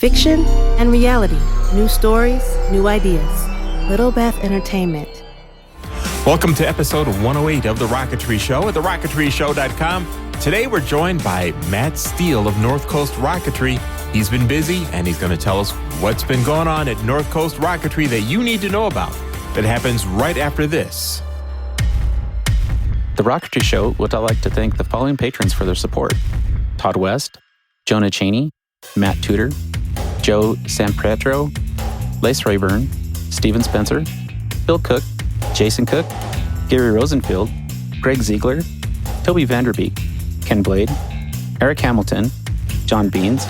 Fiction and reality. New stories, new ideas. Little Beth Entertainment. Welcome to episode 108 of The Rocketry Show at TheRocketryShow.com. Today we're joined by Matt Steele of Northcoast Rocketry. He's been busy and he's going to tell us what's been going on at Northcoast Rocketry that you need to know about. That happens right after this. The Rocketry Show would like to thank the following patrons for their support: Todd West, Jonah Cheney, Matt Tudor, Joe Sanpietro, Lace Rayburn, Steven Spencer, Bill Cook, Jason Cook, Gary Rosenfield, Greg Ziegler, Toby Vanderbeek, Ken Blade, Eric Hamilton, John Beans,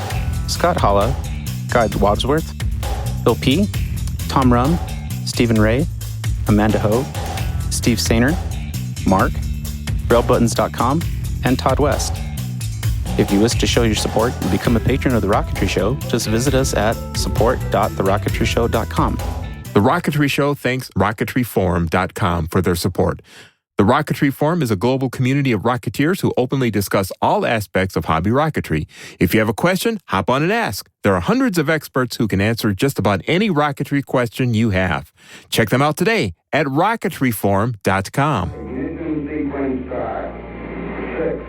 Scott Holla, Guy Wadsworth, Bill P., Tom Rum, Stephen Ray, Amanda Ho, Steve Sainer, Mark, RailButtons.com, and Todd West. If you wish to show your support and become a patron of The Rocketry Show, just visit us at support.TheRocketryShow.com. The Rocketry Show thanks RocketryForum.com for their support. The Rocketry Forum is a global community of Rocketeers who openly discuss all aspects of hobby rocketry. If you have a question, hop on and ask. There are hundreds of experts who can answer just about any rocketry question you have. Check them out today at RocketryForum.com. Ignition sequence start. 6,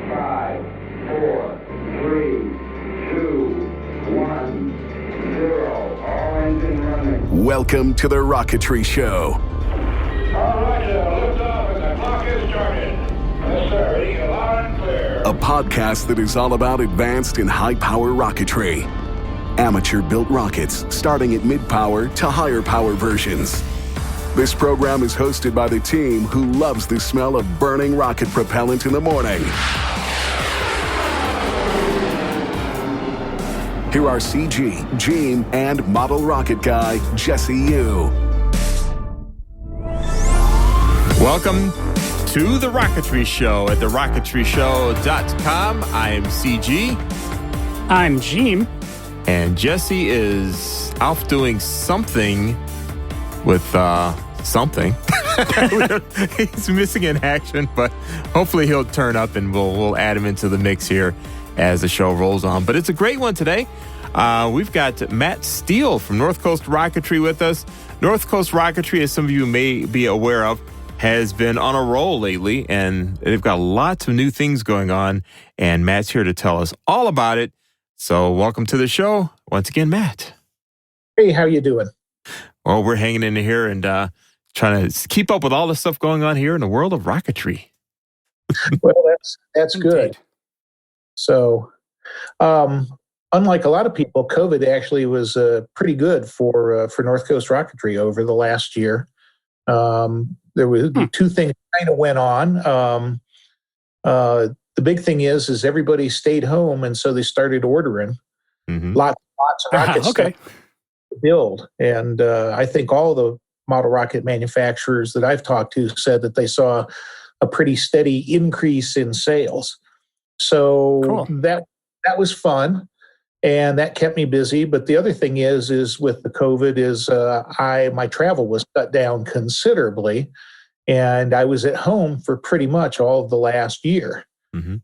5, 4, 3, 2, 1, 0. All engine running. Welcome to the Rocketry Show. All right, lift off and the clock is started. Yes, sir. Reading loud and clear. A podcast that is all about advanced and high-power rocketry. Amateur-built rockets, starting at mid-power to higher-power versions. This program is hosted by the team who loves the smell of burning rocket propellant in the morning. Here are CG, Gene, and model rocket guy, Jesse Yu. Welcome to The Rocketry Show at TheRocketryShow.com. I am CG. I'm Gene. And Jesse is off doing something with something. He's missing in action, but hopefully he'll turn up and we'll add him into the mix here as the show rolls on. But it's a great one today. We've got Matt Steele from Northcoast Rocketry with us. Northcoast Rocketry, as some of you may be aware of, has been on a roll lately, and they've got lots of new things going on, and Matt's here to tell us all about it. So welcome to the show once again, Matt. Hey, how you doing? Well, we're hanging in here and trying to keep up with all the stuff going on here in the world of rocketry. Well, that's good. So, unlike a lot of people, COVID actually was pretty good for Northcoast Rocketry over the last year. There were two things kind of went on. The big thing is everybody stayed home, and so they started ordering lots of rocket stuff to build. And I think all the model rocket manufacturers that I've talked to said that they saw a pretty steady increase in sales. So that was fun, and that kept me busy. But the other thing is with the COVID my travel was cut down considerably, and I was at home for pretty much all of the last year. Mm-hmm.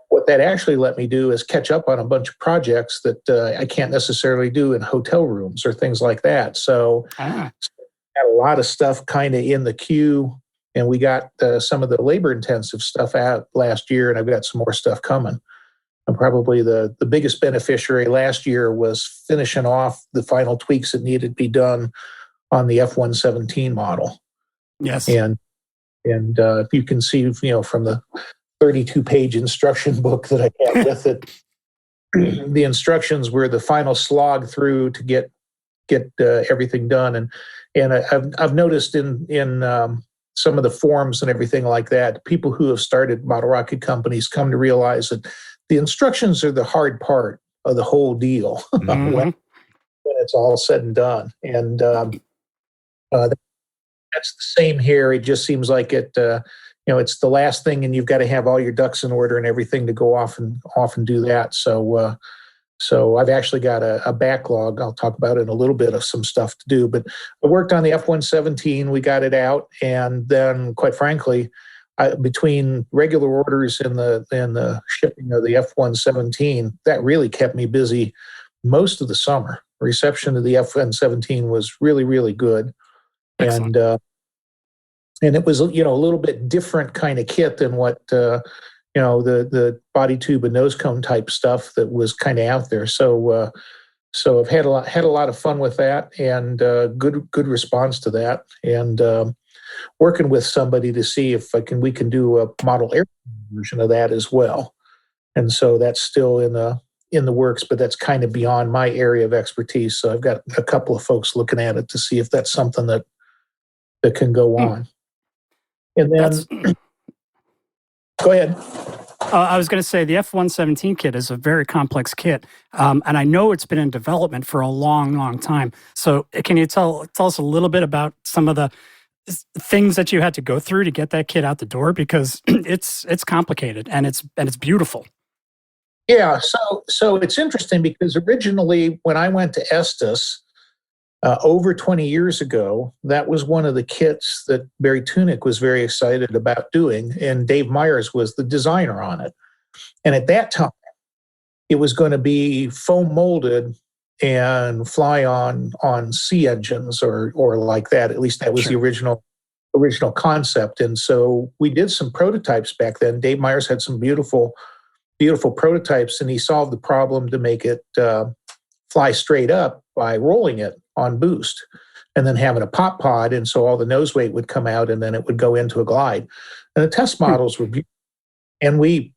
What that actually let me do is catch up on a bunch of projects that I can't necessarily do in hotel rooms or things like that. So I had a lot of stuff kind of in the queue, and we got some of the labor-intensive stuff out last year, and I've got some more stuff coming. And probably the biggest beneficiary last year was finishing off the final tweaks that needed to be done on the F-117 model. Yes. And you can see, from the 32-page instruction book that I have with it, the instructions were the final slog through to get everything done. And I've noticed in some of the forums and everything like that, people who have started model rocket companies come to realize that the instructions are the hard part of the whole deal when it's all said and done. And that's the same here. It just seems like it's the last thing, and you've got to have all your ducks in order and everything to go off and do that. So I've actually got a backlog. I'll talk about it in a little bit of some stuff to do. But I worked on the F-117. We got it out, and then, quite frankly, between regular orders and the shipping of the F-117, that really kept me busy most of the summer. Reception of the F-117 was really, really good. Excellent. And it was, a little bit different kind of kit than what, the body tube and nose cone type stuff that was kind of out there. So I've had a lot of fun with that, and good response to that, and working with somebody to see if we can do a model air version of that as well. And so that's still in the works, but that's kind of beyond my area of expertise. So I've got a couple of folks looking at it to see if that's something that can go on. And then, go ahead. I was going to say the F-117 kit is a very complex kit, and I know it's been in development for a long, long time. So can you tell us a little bit about some of the things that you had to go through to get that kit out the door? Because it's complicated and it's beautiful. Yeah, so it's interesting because originally when I went to Estes over 20 years ago, that was one of the kits that Barry Tunick was very excited about doing, and Dave Myers was the designer on it. And at that time, it was going to be foam molded and fly on sea engines or like that. At least that was the original concept. And so we did some prototypes back then. Dave Myers had some beautiful prototypes, and he solved the problem to make it fly straight up by rolling it on boost and then having a pop pod. And so all the nose weight would come out and then it would go into a glide. And the test models were beautiful. And we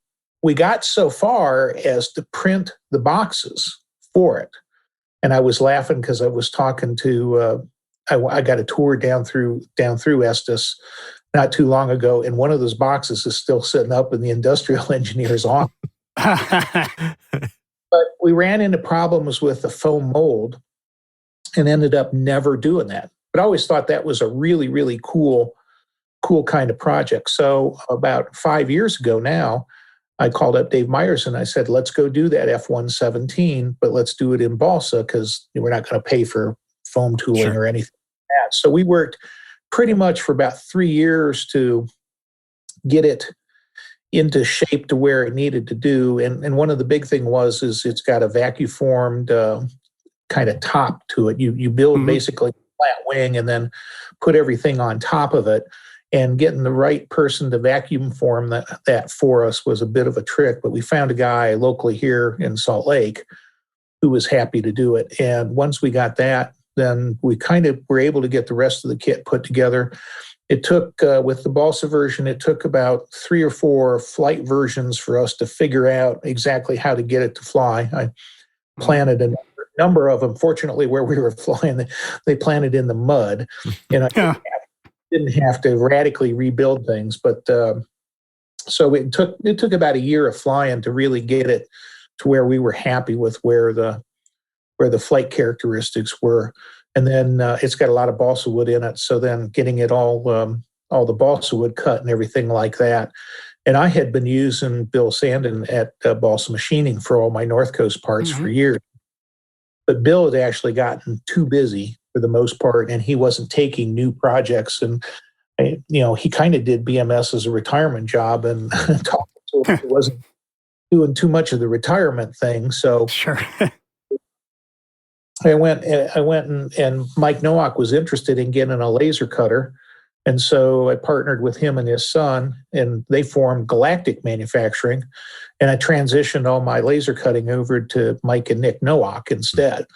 got so far as to print the boxes for it. And I was laughing because I was talking to, I got a tour down through Estes not too long ago, and one of those boxes is still sitting up in the industrial engineer's office. But we ran into problems with the foam mold and ended up never doing that. But I always thought that was a really, really cool kind of project. So about 5 years ago now, I called up Dave Myers and I said, let's go do that F-117, but let's do it in balsa because we're not going to pay for foam tooling or anything like that. So we worked pretty much for about 3 years to get it into shape to where it needed to do. And one of the big thing is it's got a vacuum formed kind of top to it. You build basically a flat wing and then put everything on top of it. And getting the right person to vacuum form that for us was a bit of a trick. But we found a guy locally here in Salt Lake who was happy to do it. And once we got that, then we kind of were able to get the rest of the kit put together. It took, with the balsa version, it took about 3 or 4 flight versions for us to figure out exactly how to get it to fly. I planted a number of them. Fortunately, where we were flying, they planted in the mud. And I didn't have to radically rebuild things. But so it took about a year of flying to really get it to where we were happy with where the flight characteristics were. And then it's got a lot of balsa wood in it. So then getting it all the balsa wood cut and everything like that. And I had been using Bill Sandin at Balsa Machining for all my Northcoast parts for years. But Bill had actually gotten too busy for the most part, and he wasn't taking new projects. And, he kind of did BMS as a retirement job, and talking to him, he wasn't doing too much of the retirement thing. So I went and Mike Nowak was interested in getting a laser cutter. And so I partnered with him and his son, and they formed Galactic Manufacturing. And I transitioned all my laser cutting over to Mike and Nick Nowak instead.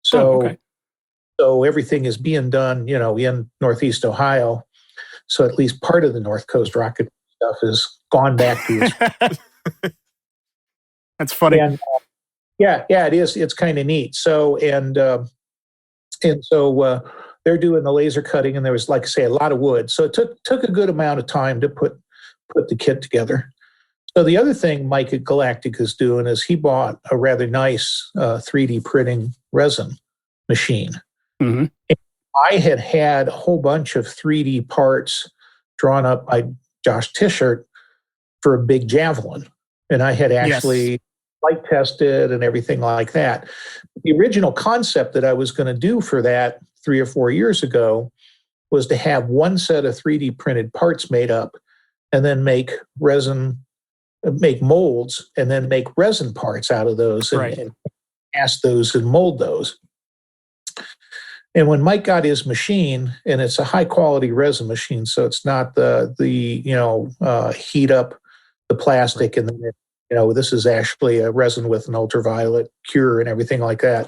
So everything is being done, in Northeast Ohio. So at least part of the Northcoast Rocketry stuff has gone back to its. That's funny. And, yeah, it is. It's kind of neat. So they're doing the laser cutting, and there was, like I say, a lot of wood. So it took a good amount of time to put the kit together. So the other thing Mike at Galactic is doing is he bought a rather nice 3D printing resin machine. And I had a whole bunch of 3D parts drawn up by Josh Tischert for a big Javelin, and I had actually flight tested and everything like that. The original concept that I was going to do for that 3 or 4 years ago was to have one set of 3D printed parts made up and then make molds and then make resin parts out of those and cast those and mold those. And when Mike got his machine, and it's a high quality resin machine, so it's not the heat up the plastic and then this is actually a resin with an ultraviolet cure and everything like that.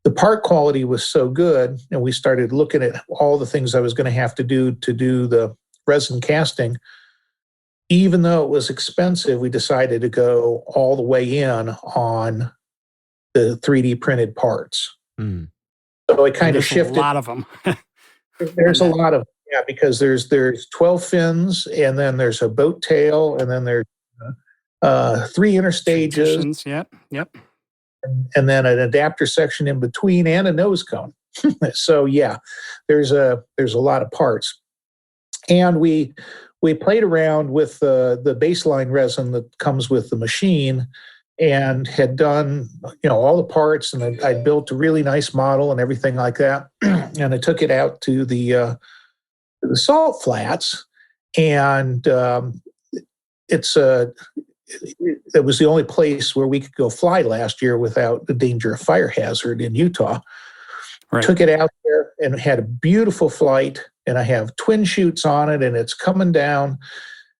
The part quality was so good, and we started looking at all the things I was going to have to do the resin casting. Even though it was expensive, we decided to go all the way in on the 3D printed parts. Mm. So it kind of shifted. A lot of them. There's a lot of, because there's 12 fins, and then there's a boat tail, and then there's 3 interstages. Yep. And then an adapter section in between and a nose cone. So there's a lot of parts. And we played around with the baseline resin that comes with the machine, and had done all the parts, and I built a really nice model and everything like that. And I took it out to the salt flats, and it was the only place where we could go fly last year without the danger of fire hazard in Utah. Right. Took it out there and had a beautiful flight, and I have twin chutes on it, and it's coming down,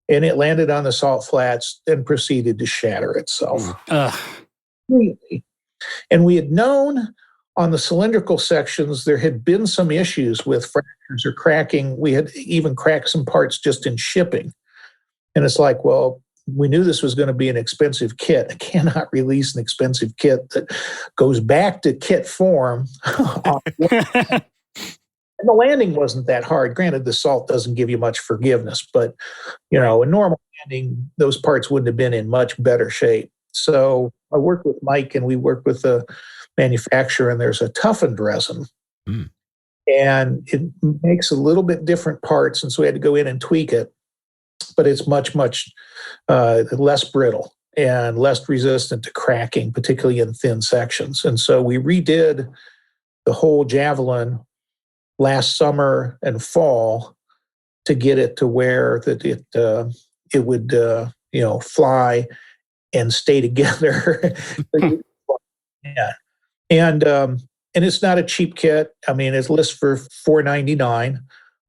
and it landed on the salt flats and proceeded to shatter itself. Really. And we had known on the cylindrical sections there had been some issues with fractures or cracking. We had even cracked some parts just in shipping. And it's like, well, we knew this was going to be an expensive kit. I cannot release an expensive kit that goes back to kit form. And the landing wasn't that hard. Granted, the salt doesn't give you much forgiveness, but a normal landing, those parts wouldn't have been in much better shape. So I worked with Mike, and we worked with the manufacturer, and there's a toughened resin. Mm. And it makes a little bit different parts, and so we had to go in and tweak it. But it's much, much less brittle and less resistant to cracking, particularly in thin sections. And so we redid the whole Javelin last summer and fall to get it to where that it would fly and stay together. And it's not a cheap kit. I mean, it's listed for $499,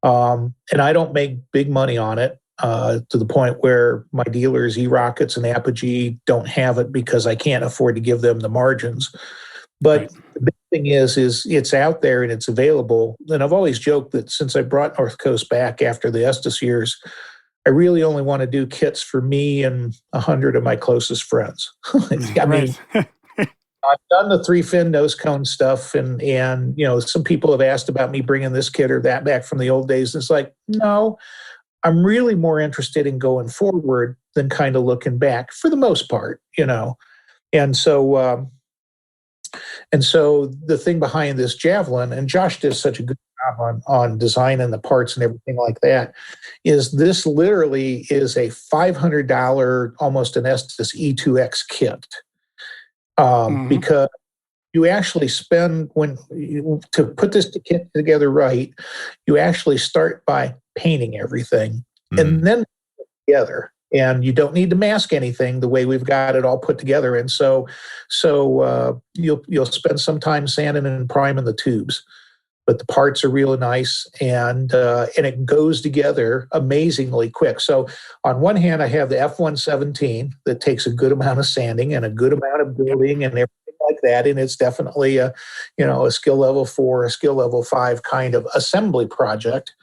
and I don't make big money on it. To the point where my dealers, eRockets and Apogee, don't have it because I can't afford to give them the margins. But the big thing is it's out there and it's available. And I've always joked that since I brought Northcoast back after the Estes years, I really only want to do kits for me and 100 of my closest friends. I mean, I've done the 3-fin nose cone stuff, and some people have asked about me bringing this kit or that back from the old days. And it's like, no. I'm really more interested in going forward than kind of looking back for the most part, And so the thing behind this Javelin, and Josh did such a good job on designing the parts and everything like that, is this literally is a $500, almost an Estes E2X kit. Because you actually spend, to put this kit together right, you actually start by painting everything and then put it together. And you don't need to mask anything the way we've got it all put together. And so you'll spend some time sanding and priming the tubes, but the parts are really nice, and it goes together amazingly quick. So on one hand, I have the F-117 that takes a good amount of sanding and a good amount of building and everything like that, and it's definitely a skill level 4, a skill level 5 kind of assembly project,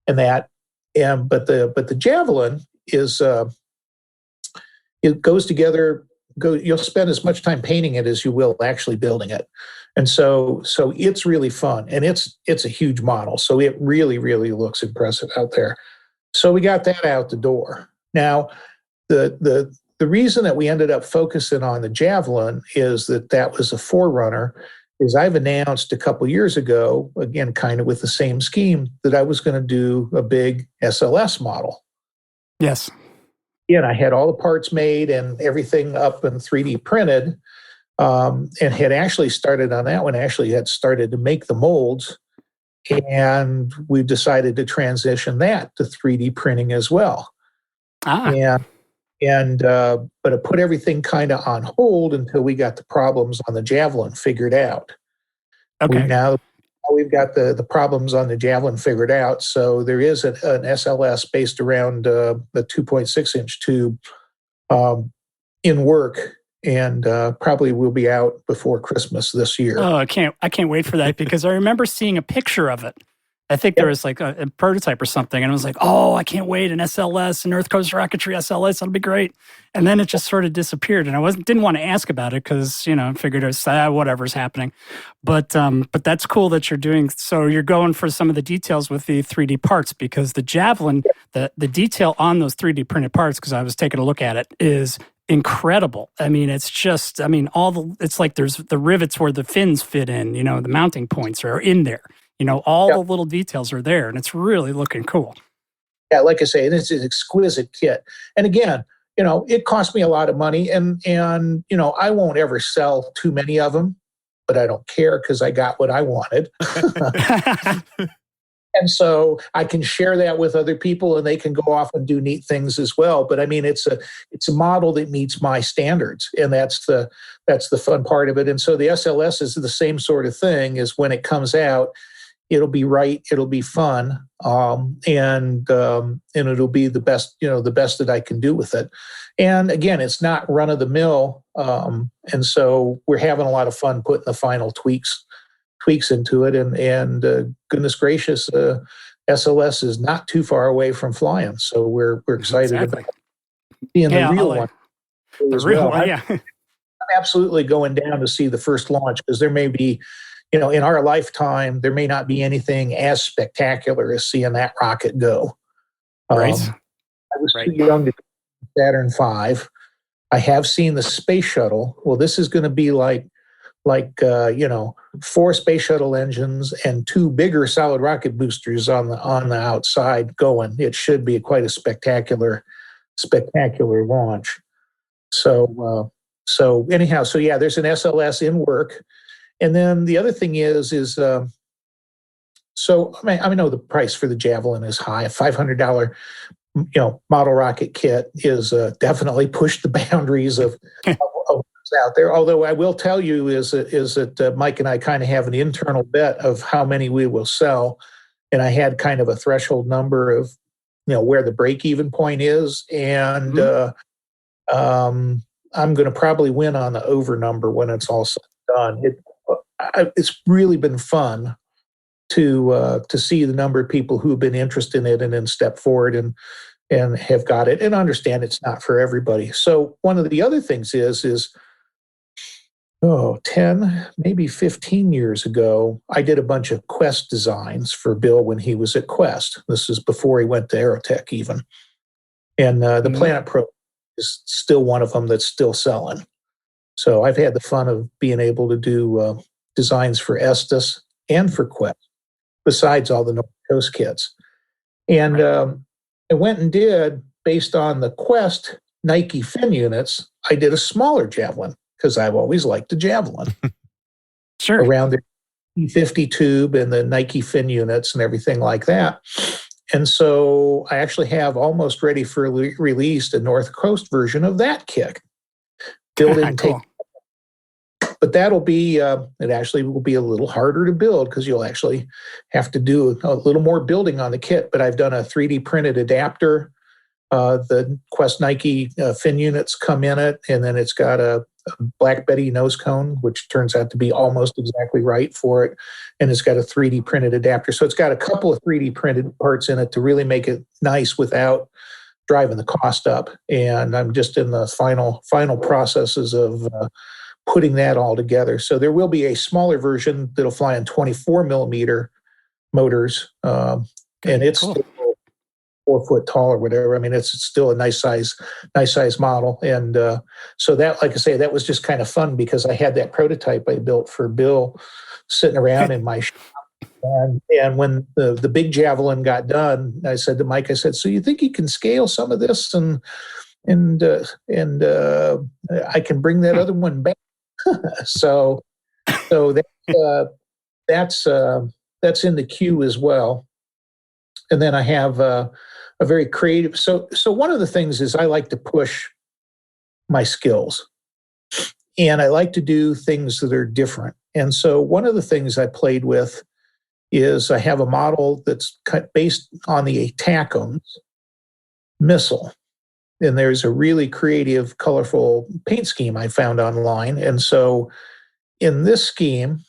but the Javelin is it goes together. You'll spend as much time painting it as you will actually building it, and so it's really fun, and it's a huge model, so it really, really looks impressive out there. So we got that out the door. Now, the reason that we ended up focusing on the Javelin is that was a forerunner. Is I've announced a couple years ago, again, kind of with the same scheme, that I was going to do a big SLS model. Yes. And I had all the parts made and everything up and 3D printed, and had actually started on that one. Actually had started to make the molds, and we've decided to transition that to 3D printing as well. And And but it put everything kind of on hold until we got the problems on the Javelin figured out. Okay. We've got the problems on the Javelin figured out. So there is an SLS based around the 2.6-inch tube in work, and probably will be out before Christmas this year. Oh, I can't wait for that because I remember seeing a picture of it. I think there was like a prototype or something, and I was like, "Oh, I can't wait! An SLS, an Northcoast Rocketry SLS, that'll be great." And then it just sort of disappeared, and I didn't want to ask about it because I figured it's whatever's happening. But that's cool that you're doing. So you're going for some of the details with the 3D parts because the Javelin, the detail on those 3D printed parts, because I was taking a look at it, is incredible. I mean, it's just, it's like there's the rivets where the fins fit in. The mounting points are in there. All the little details are there, and it's really looking cool. Yeah, like I say, it's an exquisite kit. And again, it cost me a lot of money, and I won't ever sell too many of them, but I don't care because I got what I wanted. And so I can share that with other people, and they can go off and do neat things as well. But I mean, it's a model that meets my standards, and that's the fun part of it. And so the SLS is the same sort of thing. Is when it comes out, it'll be right, it'll be fun, and it'll be the best, the best that I can do with it. And again, it's not run of the mill, and so we're having a lot of fun putting the final tweaks into it. And goodness gracious, SLS is not too far away from flying, so we're excited about being the real one. The real one, yeah. I'm absolutely going down to see the first launch because there may be. In our lifetime, there may not be anything as spectacular as seeing that rocket go. Right. I was too young to see Saturn V. I have seen the space shuttle. Well, this is going to be like 4 space shuttle engines and 2 bigger solid rocket boosters on the outside going. It should be quite a spectacular launch. So anyhow, yeah, there's an SLS in work. And then the other thing is I know the price for the Javelin is high. A $500, model rocket kit is definitely pushed the boundaries of what's out there. Although I will tell you is that Mike and I kind of have an internal bet of how many we will sell, and I had kind of a threshold number of where the break-even point is, and I'm going to probably win on the over number when it's all said and done. It's really been fun to see the number of people who have been interested in it and then step forward and have got it and understand it's not for everybody. So one of the other things is 10, maybe 15 years ago, I did a bunch of Quest designs for Bill when he was at Quest. This is before he went to Aerotech even. And the Planet Pro is still one of them that's still selling. So I've had the fun of being able to do designs for Estes and for Quest, besides all the North Coast kits. And I went and did, based on the Quest Nike fin units, I did a smaller Javelin because I've always liked the Javelin. Sure. Around the E50 tube and the Nike fin units and everything like that. And so I actually have almost ready for release a North Coast version of that kit. Built in cool. But that'll be, it actually will be a little harder to build because you'll actually have to do a little more building on the kit. But I've done a 3D printed adapter. The Quest Nike fin units come in it, and then it's got a Black Betty nose cone, which turns out to be almost exactly right for it. And it's got a 3D printed adapter. So it's got a couple of 3D printed parts in it to really make it nice without driving the cost up. And I'm just in the final processes of putting that all together. So there will be a smaller version that'll fly on 24 millimeter motors. And it's cool. Still 4 foot tall or whatever. I mean, it's still a nice size model. And so that, like I say, that was just kind of fun because I had that prototype I built for Bill sitting around in my shop. And when the big Javelin got done, I said to Mike, so you think you can scale some of this and I can bring that other one back. so that's in the queue as well. And then I have a very creative. So one of the things is I like to push my skills, and I like to do things that are different. And so one of the things I played with is I have a model that's based on the ATACMS missile. And there's a really creative, colorful paint scheme I found online. And so in this scheme,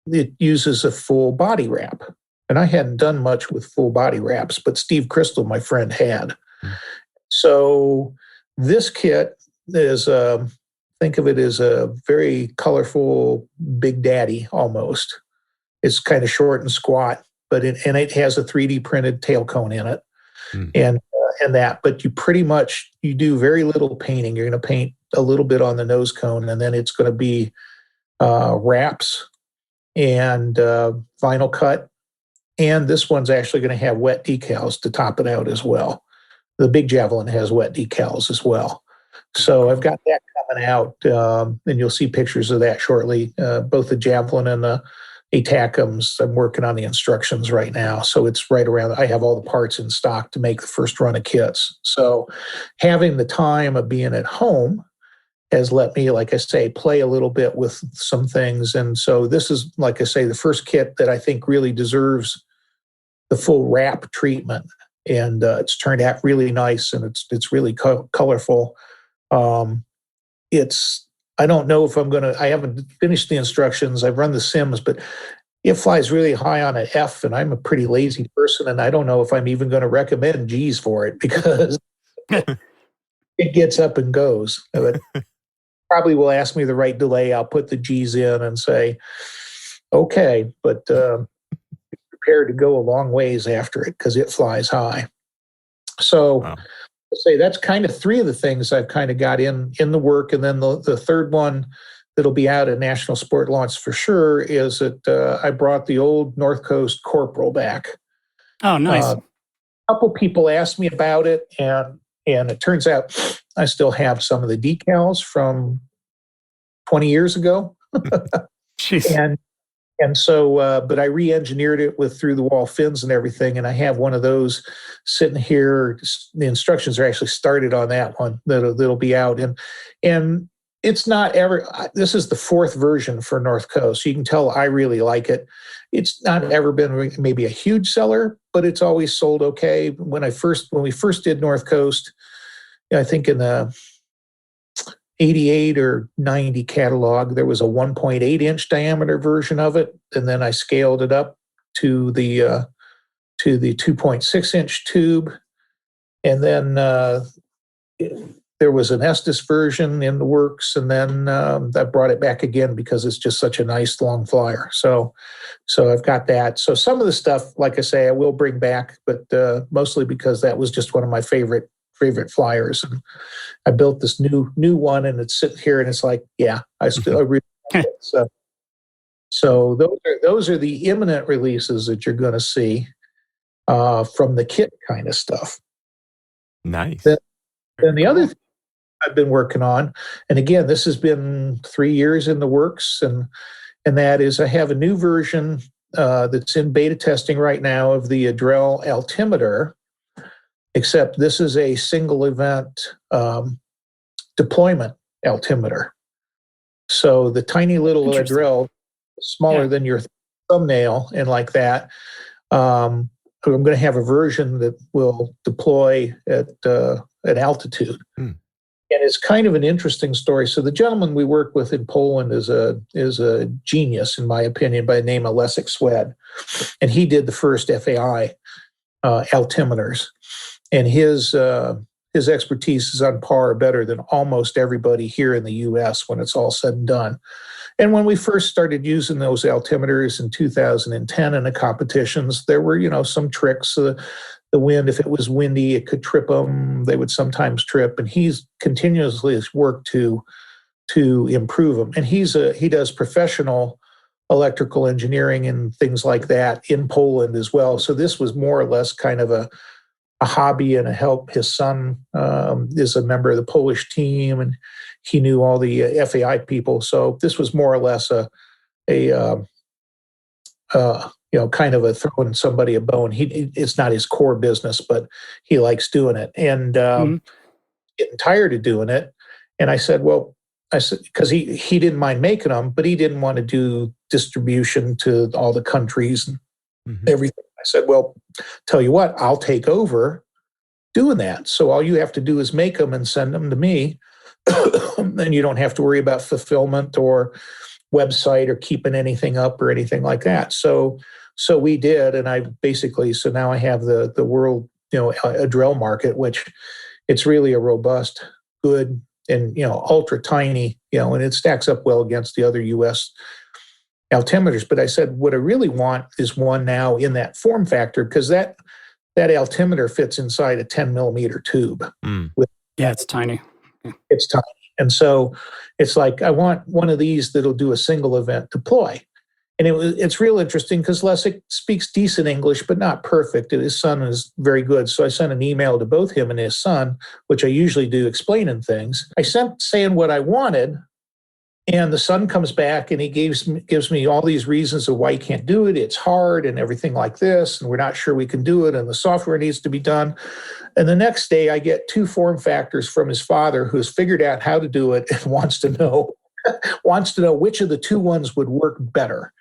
it uses a full body wrap. And I hadn't done much with full body wraps, but Steve Crystal, my friend, had. So this kit is, think of it as a very colorful Big Daddy almost. It's kind of short and squat, but it has a 3D printed tail cone in it, and that. But you pretty much, you do very little painting. You're going to paint a little bit on the nose cone, and then it's going to be wraps and vinyl cut. And this one's actually going to have wet decals to top it out as well. The Big Javelin has wet decals as well. So I've got that coming out, and you'll see pictures of that shortly. Both the Javelin and the ATACMS, I'm working on the instructions right now. So it's right around, I have all the parts in stock to make the first run of kits. So having the time of being at home has let me, like I say, play a little bit with some things. And so this is, like I say, the first kit that I think really deserves the full wrap treatment. And it's turned out really nice, and it's really colorful. I don't know if I haven't finished the instructions. I've run the sims, but it flies really high on an F, and I'm a pretty lazy person, and I don't know if I'm even going to recommend G's for it because it gets up and goes. But probably will ask me the right delay. I'll put the G's in and say, okay, but be prepared to go a long ways after it because it flies high. So wow. Say that's kind of three of the things I've kind of got in the work. And then the third one that'll be out at National Sport Launch for sure is that I brought the old Northcoast Corporal back. Oh, nice. A couple people asked me about it, and it turns out I still have some of the decals from 20 years ago. Jeez. And so, but I re-engineered it with through-the-wall fins and everything, and I have one of those sitting here. The instructions are actually started on that one that'll be out, and it's not ever. This is the fourth version for North Coast. You can tell I really like it. It's not ever been maybe a huge seller, but it's always sold okay. When we first did North Coast, I think in the 88 or 90 catalog, there was a 1.8 inch diameter version of it, and then I scaled it up to the 2.6 inch tube, and then there was an Estes version in the works, and then I brought it back again because it's just such a nice long flyer. So I've got that. So some of the stuff, like I say, I will bring back, but mostly because that was just one of my favorite flyers. And I built this new one, and it's sitting here, and it's like, yeah, I really like it. So those are the imminent releases that you're going to see from the kit kind of stuff. Nice. Then the other thing I've been working on, and again, this has been 3 years in the works, and that is I have a new version that's in beta testing right now of the Adrel altimeter. Except this is a single event deployment altimeter. So the tiny little Adrel, smaller than your thumbnail and like that, I'm going to have a version that will deploy at altitude. And it's kind of an interesting story. So the gentleman we work with in Poland is a genius, in my opinion, by the name of Leszek Swed. And he did the first FAI altimeters. And his expertise is on par or better than almost everybody here in the U.S. when it's all said and done. And when we first started using those altimeters in 2010 in the competitions, there were, some tricks. The wind, if it was windy, it could trip them. They would sometimes trip. And he's continuously worked to improve them. And he does professional electrical engineering and things like that in Poland as well. So this was more or less kind of a hobby and a help. His son is a member of the Polish team, and he knew all the FAI people. So this was more or less a kind of a throwing somebody a bone. It's not his core business, but he likes doing it, and getting tired of doing it. And I said, because he didn't mind making them, but he didn't want to do distribution to all the countries and everything. I said, well, tell you what, I'll take over doing that. So all you have to do is make them and send them to me. And you don't have to worry about fulfillment or website or keeping anything up or anything like that. So we did. And so now I have the world, a drill market, which it's really a robust, good, and, ultra tiny, and it stacks up well against the other U.S. altimeters. But I said, what I really want is one now in that form factor, because that altimeter fits inside a 10 millimeter tube. It's tiny. It's tiny. And so it's like, I want one of these that'll do a single event deploy. And it's real interesting because Lessig speaks decent English, but not perfect. And his son is very good. So I sent an email to both him and his son, which I usually do, explaining things. I sent saying what I wanted, and the son comes back and he gives me all these reasons of why he can't do it. It's hard and everything like this, and we're not sure we can do it, and the software needs to be done. And the next day I get 2 form factors from his father, who has figured out how to do it and wants to know which of the 2 ones would work better.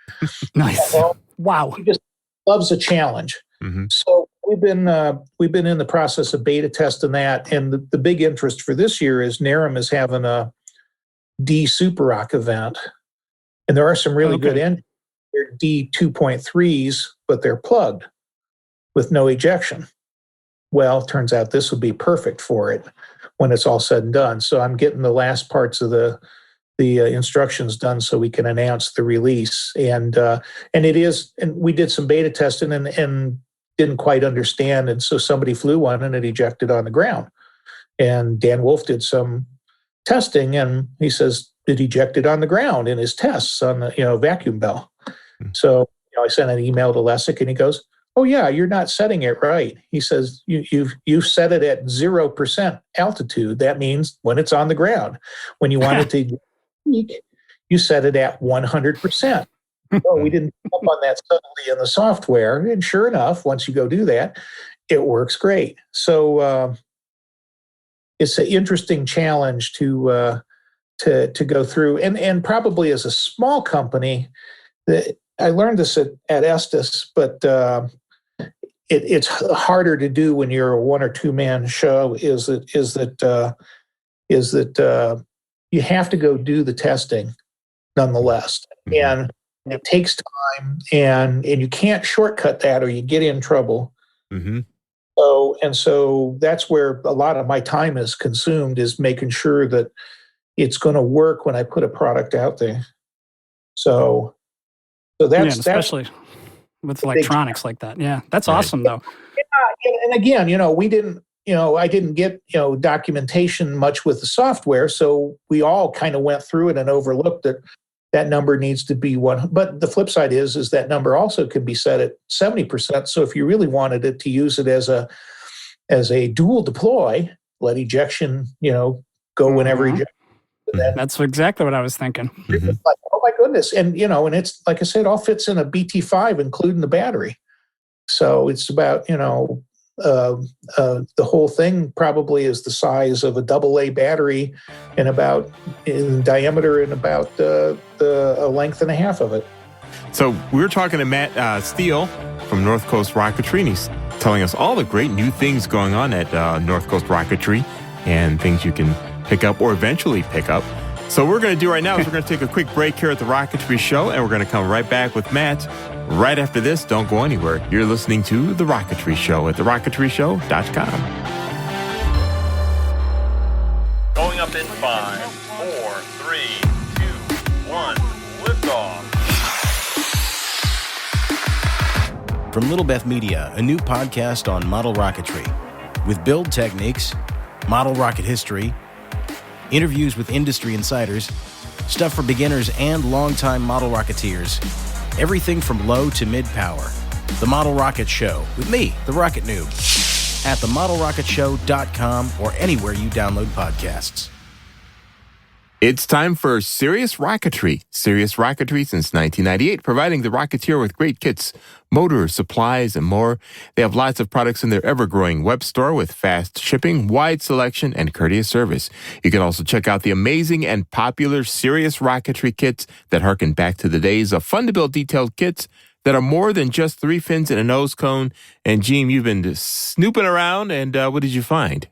Nice. Wow. He just loves a challenge. So we've been in the process of beta testing that, and the big interest for this year is NARAM is having a D Super Rock event, and there are some really good engines. They're D 2.3s, but they're plugged with no ejection. Well, turns out this will be perfect for it when it's all said and done. So I'm getting the last parts of the instructions done so we can announce the release. And we did some beta testing and didn't quite understand. And so somebody flew one and it ejected on the ground. And Dan Wolf did some testing and he says it ejected on the ground in his tests on the vacuum bell. So I sent an email to Lessig and he goes, "Oh yeah, you're not setting it right." He says, you've set it at 0% altitude. That means when it's on the ground. When you want it to peak, you set it at 100%. So we didn't pick up on that subtlety in the software. And sure enough, once you go do that, it works great. So it's an interesting challenge to go through. And probably as a small company, I learned this at Estes, but it's harder to do when you're a 1 or 2 man show. Is that you have to go do the testing, nonetheless, and it takes time, and you can't shortcut that, or you get in trouble. So that's where a lot of my time is consumed, is making sure that it's going to work when I put a product out there. So that's especially with electronics like that. Yeah, that's awesome though. Yeah, and again, we didn't, I didn't get, documentation much with the software. So we all kind of went through it and overlooked that number needs to be 1. But the flip side is that number also can be set at 70%. So if you really wanted it to use it as a dual deploy, let ejection, go whenever ejection. That's exactly what I was thinking. Like, oh my goodness. And, and it's, like I said, all fits in a BT5, including the battery. So it's about, the whole thing probably is the size of a AA battery and about in diameter and about a length and a half of it. So we were talking to Matt Steele from Northcoast Rocketry, and he's telling us all the great new things going on at Northcoast Rocketry and things you can pick up or eventually pick up. So what we're going to do right now is we're going to take a quick break here at The Rocketry Show, and we're going to come right back with Matt right after this. Don't go anywhere. You're listening to The Rocketry Show at TheRocketryShow.com. Going up in 5, 4, 3, 2, 1, liftoff. From Little Beth Media, a new podcast on model rocketry, with build techniques, model rocket history, interviews with industry insiders, stuff for beginners and longtime model rocketeers, everything from low to mid-power. The Model Rocket Show, with me, the Rocket Noob, at themodelrocketshow.com or anywhere you download podcasts. It's time for Serious Rocketry. Serious Rocketry since 1998, providing the Rocketeer with great kits, motors, supplies, and more. They have lots of products in their ever-growing web store with fast shipping, wide selection, and courteous service. You can also check out the amazing and popular Serious Rocketry kits that harken back to the days of fun-to-build detailed kits that are more than just 3 fins and a nose cone. And, Gene, you've been snooping around, and what did you find?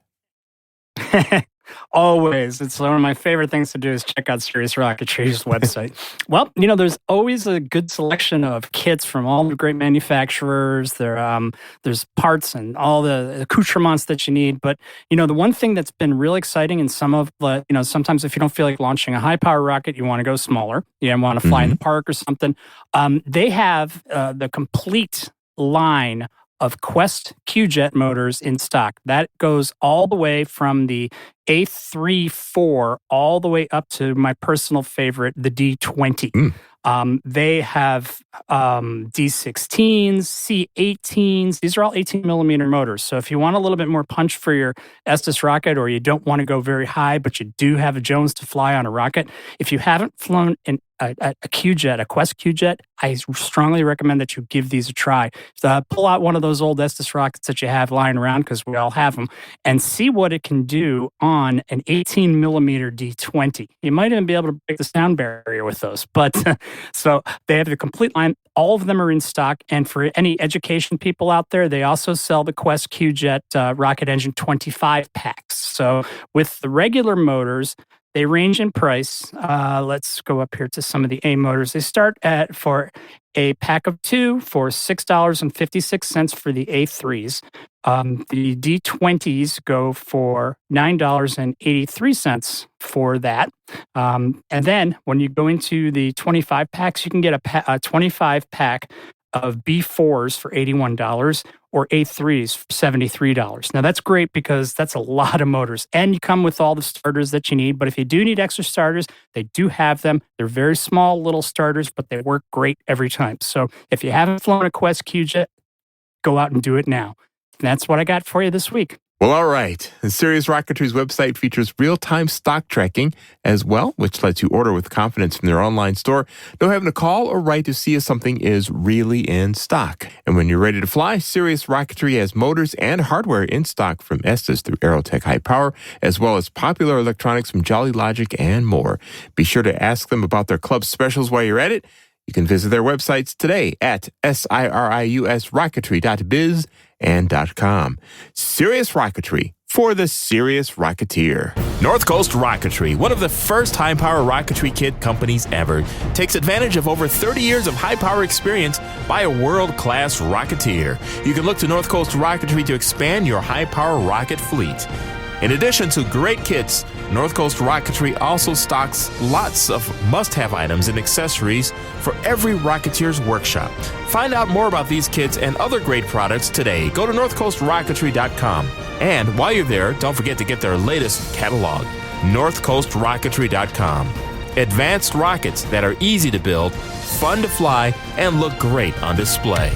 Always. It's one of my favorite things to do is check out Serious Rocketry's website. Well, there's always a good selection of kits from all the great manufacturers. There's parts and all the accoutrements that you need. But, the one thing that's been really exciting in some of the, sometimes if you don't feel like launching a high power rocket, you want to go smaller. You want to fly in the park or something. They have the complete line of Quest Q-Jet motors in stock. That goes all the way from the A34 all the way up to my personal favorite, the D20. They have D16s, C18s. These are all 18 millimeter motors. So if you want a little bit more punch for your Estes rocket, or you don't want to go very high, but you do have a Jones to fly on a rocket, if you haven't flown a Q-Jet, a Quest Q-Jet, I strongly recommend that you give these a try. Pull out one of those old Estes rockets that you have lying around, because we all have them, and see what it can do on an 18 millimeter D20. You might even be able to break the sound barrier with those. But so they have the complete line. All of them are in stock. And for any education people out there, they also sell the Quest Q-Jet rocket engine 25 packs. So with the regular motors, they range in price. Let's go up here to some of the A motors. They start for a pack of 2 for $6.56 for the A3s. The D20s go for $9.83 for that. And then when you go into the 25 packs, you can get a 25 pack of B4s for $81 or A3s for $73. Now that's great because that's a lot of motors, and you come with all the starters that you need. But if you do need extra starters, they do have them. They're very small little starters, but they work great every time. So if you haven't flown a Quest Q-Jet, go out and do it now. And that's what I got for you this week. Well, all right. The Serious Rocketry's website features real-time stock tracking as well, which lets you order with confidence from their online store, no having to call or write to see if something is really in stock. And when you're ready to fly, Serious Rocketry has motors and hardware in stock from Estes through Aerotech High Power, as well as popular electronics from Jolly Logic and more. Be sure to ask them about their club specials while you're at it. You can visit their websites today at siriusrocketry.biz and .com. Serious Rocketry for the Serious Rocketeer. Northcoast Rocketry, one of the first high-power rocketry kit companies ever, takes advantage of over 30 years of high-power experience by a world-class Rocketeer. You can look to Northcoast Rocketry to expand your high-power rocket fleet. In addition to great kits, Northcoast Rocketry also stocks lots of must-have items and accessories for every Rocketeer's workshop. Find out more about these kits and other great products today. Go to northcoastrocketry.com. And while you're there, don't forget to get their latest catalog, northcoastrocketry.com. Advanced rockets that are easy to build, fun to fly, and look great on display.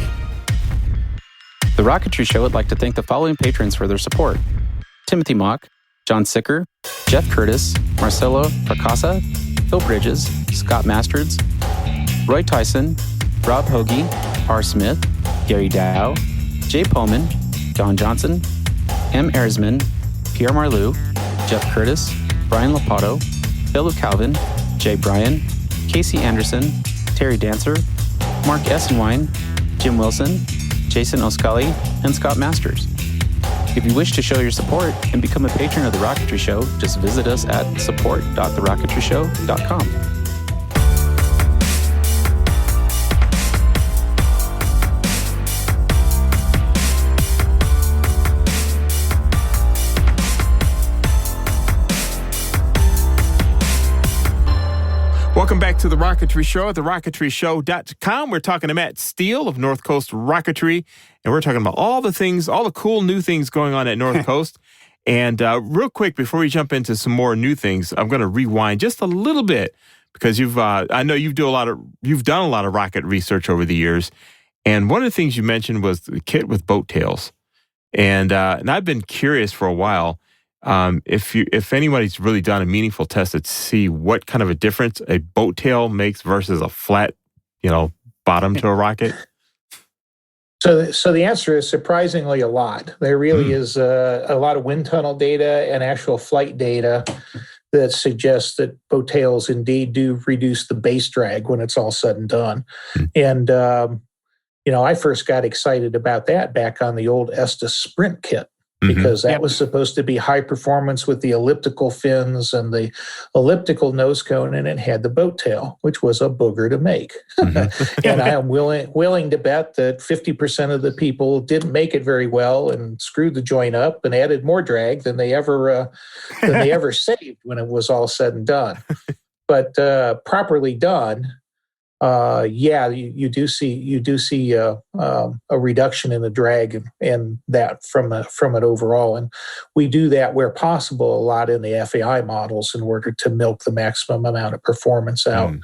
The Rocketry Show would like to thank the following patrons for their support: Timothy Mock, John Sicker, Jeff Curtis, Marcelo Fracassa, Phil Bridges, Scott Masterds, Roy Tyson, Rob Hoagie, R. Smith, Gary Dow, Jay Pullman, Don Johnson, M. Erzman, Pierre Marlou, Jeff Curtis, Brian Lapato, Phil Calvin, Jay Bryan, Casey Anderson, Terry Dancer, Mark Essenwine, Jim Wilson, Jason Oscali, and Scott Masters. If you wish to show your support and become a patron of The Rocketry Show, just visit us at support.TheRocketryShow.com. Welcome back to The Rocketry Show at TheRocketryShow.com. We're talking to Matt Steele of Northcoast Rocketry, and we're talking about all the cool new things going on at Northcoast. And real quick, before we jump into some more new things, I'm going to rewind just a little bit because I know you've done a lot of rocket research over the years. And one of the things you mentioned was the kit with boat tails. And I've been curious for a while. if anybody's really done a meaningful test to see what kind of a difference a boat tail makes versus a flat, bottom to a rocket? So the answer is surprisingly a lot. There really is a lot of wind tunnel data and actual flight data that suggests that boat tails indeed do reduce the base drag when it's all said and done. And, I first got excited about that back on the old Estes Sprint kit, because that was supposed to be high performance with the elliptical fins and the elliptical nose cone, and it had the boat tail, which was a booger to make. And I am willing to bet that 50% of the people didn't make it very well and screwed the joint up and added more drag than they ever saved when it was all said and done. But properly done, you do see a reduction in the drag and that from it overall, and we do that where possible a lot in the FAI models in order to milk the maximum amount of performance out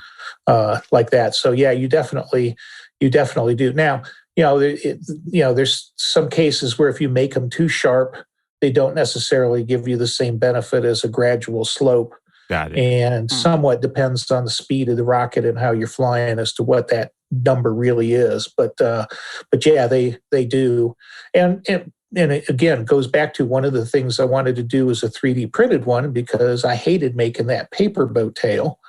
like that. So you definitely do. Now there's some cases where if you make them too sharp, they don't necessarily give you the same benefit as a gradual slope. Got it. And somewhat depends on the speed of the rocket and how you're flying as to what that number really is. But they do. And it again goes back to one of the things I wanted to do was a 3D printed one, because I hated making that paper boat tail,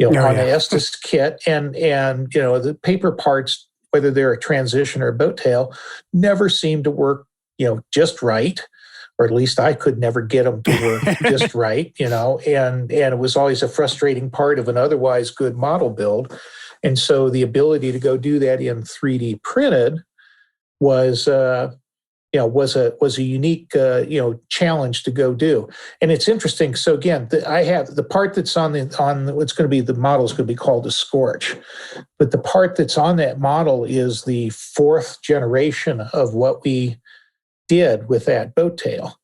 on the Estes kit. And the paper parts, whether they're a transition or a boat tail, never seem to work, just right. Or at least I could never get them to work just right, and it was always a frustrating part of an otherwise good model build. And so the ability to go do that in 3D printed was a unique, challenge to go do. And it's interesting. So again, I have the part that's on what's going to be the model is going to be called a Scorch, but the part that's on that model is the 4th generation of what we did with that boat tail.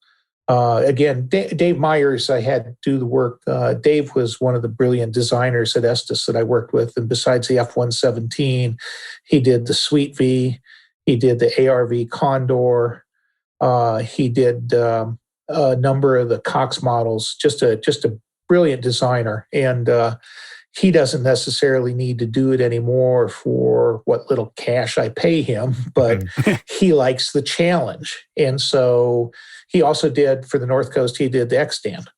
Again, Dave Myers, I had to do the work. Dave was one of the brilliant designers at Estes that I worked with. And besides the F-117, he did the Sweet V, he did the ARV Condor, he did a number of the Cox models, just a brilliant designer. And he doesn't necessarily need to do it anymore for what little cash I pay him, but he likes the challenge. And so he also did, for the North Coast, he did the X-stand,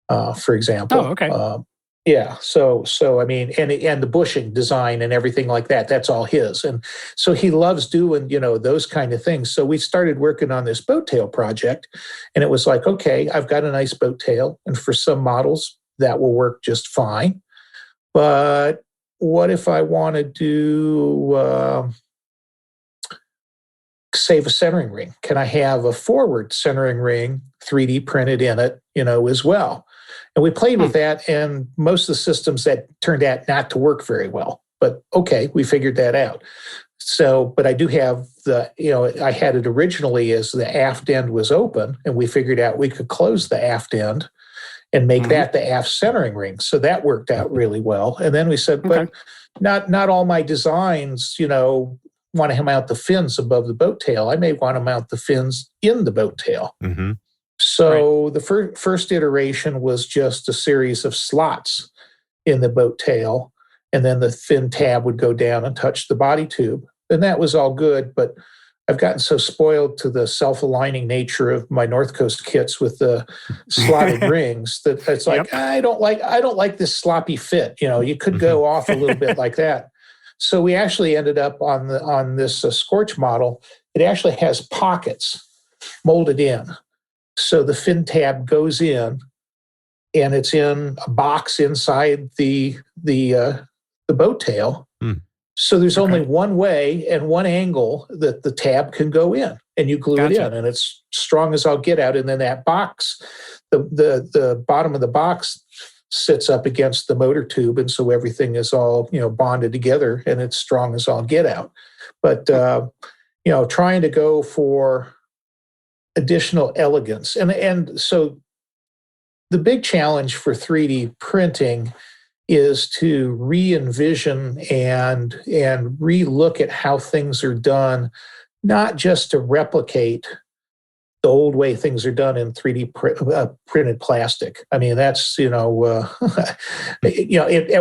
for example. Oh, okay. So I mean, and the bushing design and everything like that, that's all his. And so he loves doing, those kind of things. So we started working on this boat tail project, and it was like, okay, I've got a nice boat tail, and for some models that will work just fine. But what if I want to do, save a centering ring? Can I have a forward centering ring 3D printed in it, as well? And we played with that, and most of the systems that turned out not to work very well. But okay, we figured that out. So, but I do have I had it originally as the aft end was open, and we figured out we could close the aft end and make that the aft centering ring. So that worked out really well. And then we said, but not all my designs, want to mount the fins above the boat tail. I may want to mount the fins in the boat tail. So the first iteration was just a series of slots in the boat tail, and then the fin tab would go down and touch the body tube. And that was all good, but I've gotten so spoiled to the self-aligning nature of my North Coast kits with the slotted rings that it's like, I don't like this sloppy fit. You could go off a little bit like that. So we actually ended up on this Scorch model. It actually has pockets molded in. So the fin tab goes in, and it's in a box inside the boat tail. So there's only one way and one angle that the tab can go in, and you glue it in, and it's strong as I'll get out. And then that box, the bottom of the box sits up against the motor tube, and so everything is all bonded together, and it's strong as I'll get out. But trying to go for additional elegance, and so the big challenge for 3D printing is to re-envision and re-look at how things are done, not just to replicate the old way things are done in 3D printed plastic. I mean, that's, at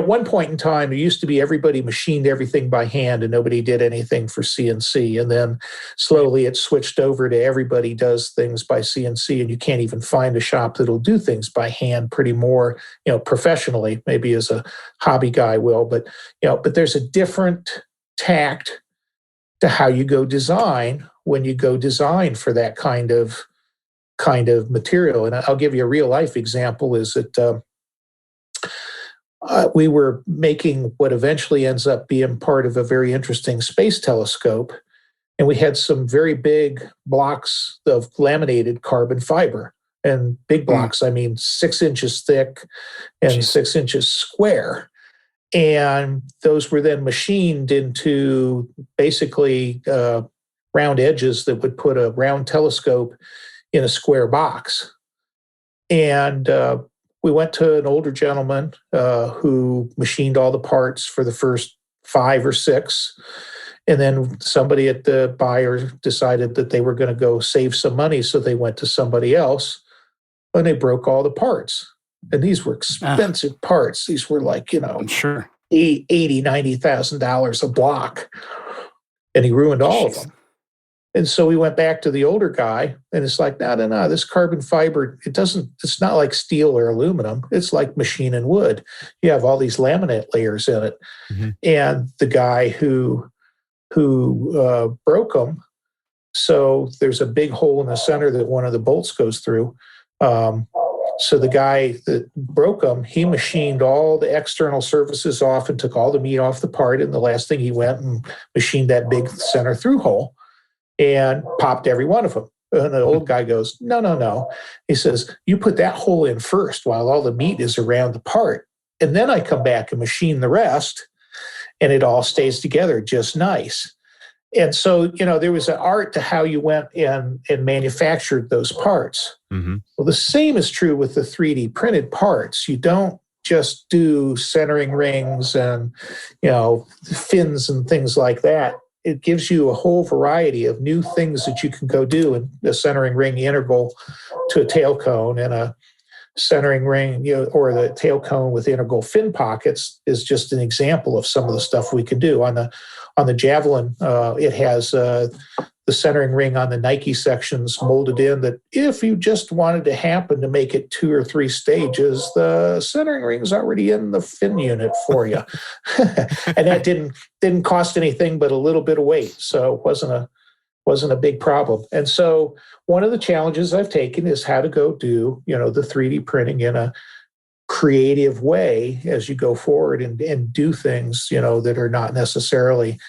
one point in time, it used to be everybody machined everything by hand and nobody did anything for CNC. And then slowly it switched over to everybody does things by CNC, and you can't even find a shop that'll do things by hand pretty more, professionally, maybe as a hobby guy will, but there's a different tact to how you go design when you go design for that kind of material. And I'll give you a real life example is that we were making what eventually ends up being part of a very interesting space telescope. And we had some very big blocks of laminated carbon fiber. And big blocks, I mean 6 inches thick and 6 inches square. And those were then machined into basically round edges that would put a round telescope in a square box. And we went to an older gentleman who machined all the parts for the first 5 or 6. And then somebody at the buyer decided that they were going to go save some money. So they went to somebody else and they broke all the parts. And these were expensive parts. These were like, $80,000, $90,000 a block. And he ruined all of them. And so we went back to the older guy, and it's like, no, this carbon fiber, it's not like steel or aluminum. It's like machining wood. You have all these laminate layers in it. Mm-hmm. And the guy who broke them, so there's a big hole in the center that one of the bolts goes through. So the guy that broke them, he machined all the external surfaces off and took all the meat off the part. And the last thing he went and machined that big center through hole and popped every one of them. And the old guy goes, no. He says, you put that hole in first while all the meat is around the part. And then I come back and machine the rest, and it all stays together just nice. And so, there was an art to how you went and manufactured those parts. Mm-hmm. Well, the same is true with the 3D printed parts. You don't just do centering rings and, fins and things like that. It gives you a whole variety of new things that you can go do, and a centering ring integral to a tail cone, and a centering ring, or the tail cone with integral fin pockets is just an example of some of the stuff we can do. On the Javelin, it has the centering ring on the Nike sections molded in, that if you just wanted to happen to make it 2 or 3 stages, the centering ring's already in the fin unit for you. And that didn't cost anything but a little bit of weight, so it wasn't a big problem. And so one of the challenges I've taken is how to go do, the 3D printing in a creative way as you go forward and do things, that are not necessarily,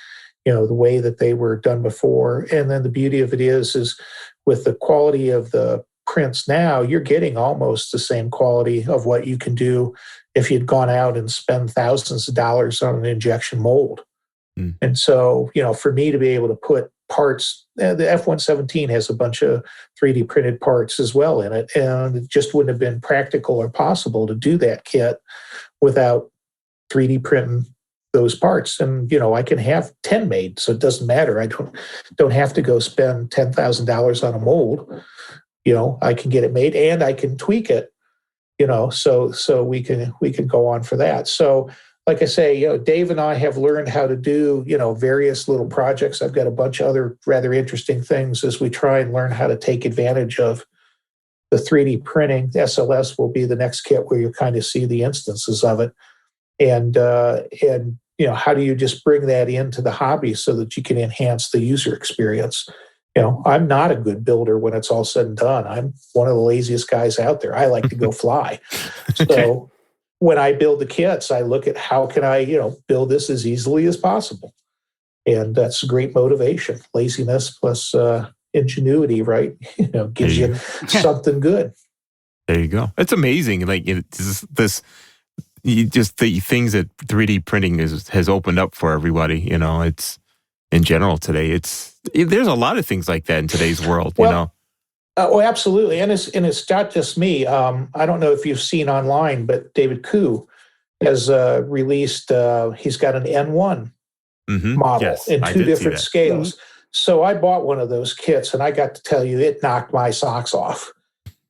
the way that they were done before. And then the beauty of it is with the quality of the prints now, you're getting almost the same quality of what you can do if you'd gone out and spend thousands of dollars on an injection mold. Mm. And so, for me to be able to put parts, the F-117 has a bunch of 3D printed parts as well in it, and it just wouldn't have been practical or possible to do that kit without 3D printing those parts. And, I can have 10 made, so it doesn't matter. I don't have to go spend $10,000 on a mold. I can get it made and I can tweak it, so we can go on for that. So like I say, Dave and I have learned how to do, various little projects. I've got a bunch of other rather interesting things as we try and learn how to take advantage of the 3D printing. SLS will be the next kit where you kind of see the instances of it. And how do you just bring that into the hobby so that you can enhance the user experience? I'm not a good builder when it's all said and done. I'm one of the laziest guys out there. I like to go fly. So when I build the kits, I look at how can I, build this as easily as possible. And that's a great motivation. Laziness plus ingenuity, right? Gives you something good. There you go. It's amazing. Like just the things that 3D printing has opened up for everybody. It's in general today. There's a lot of things like that in today's world. Oh, absolutely. And it's not just me. I don't know if you've seen online, but David Koo has released, he's got an N1 model in 2 different scales. Mm-hmm. So I bought one of those kits, and I got to tell you, it knocked my socks off.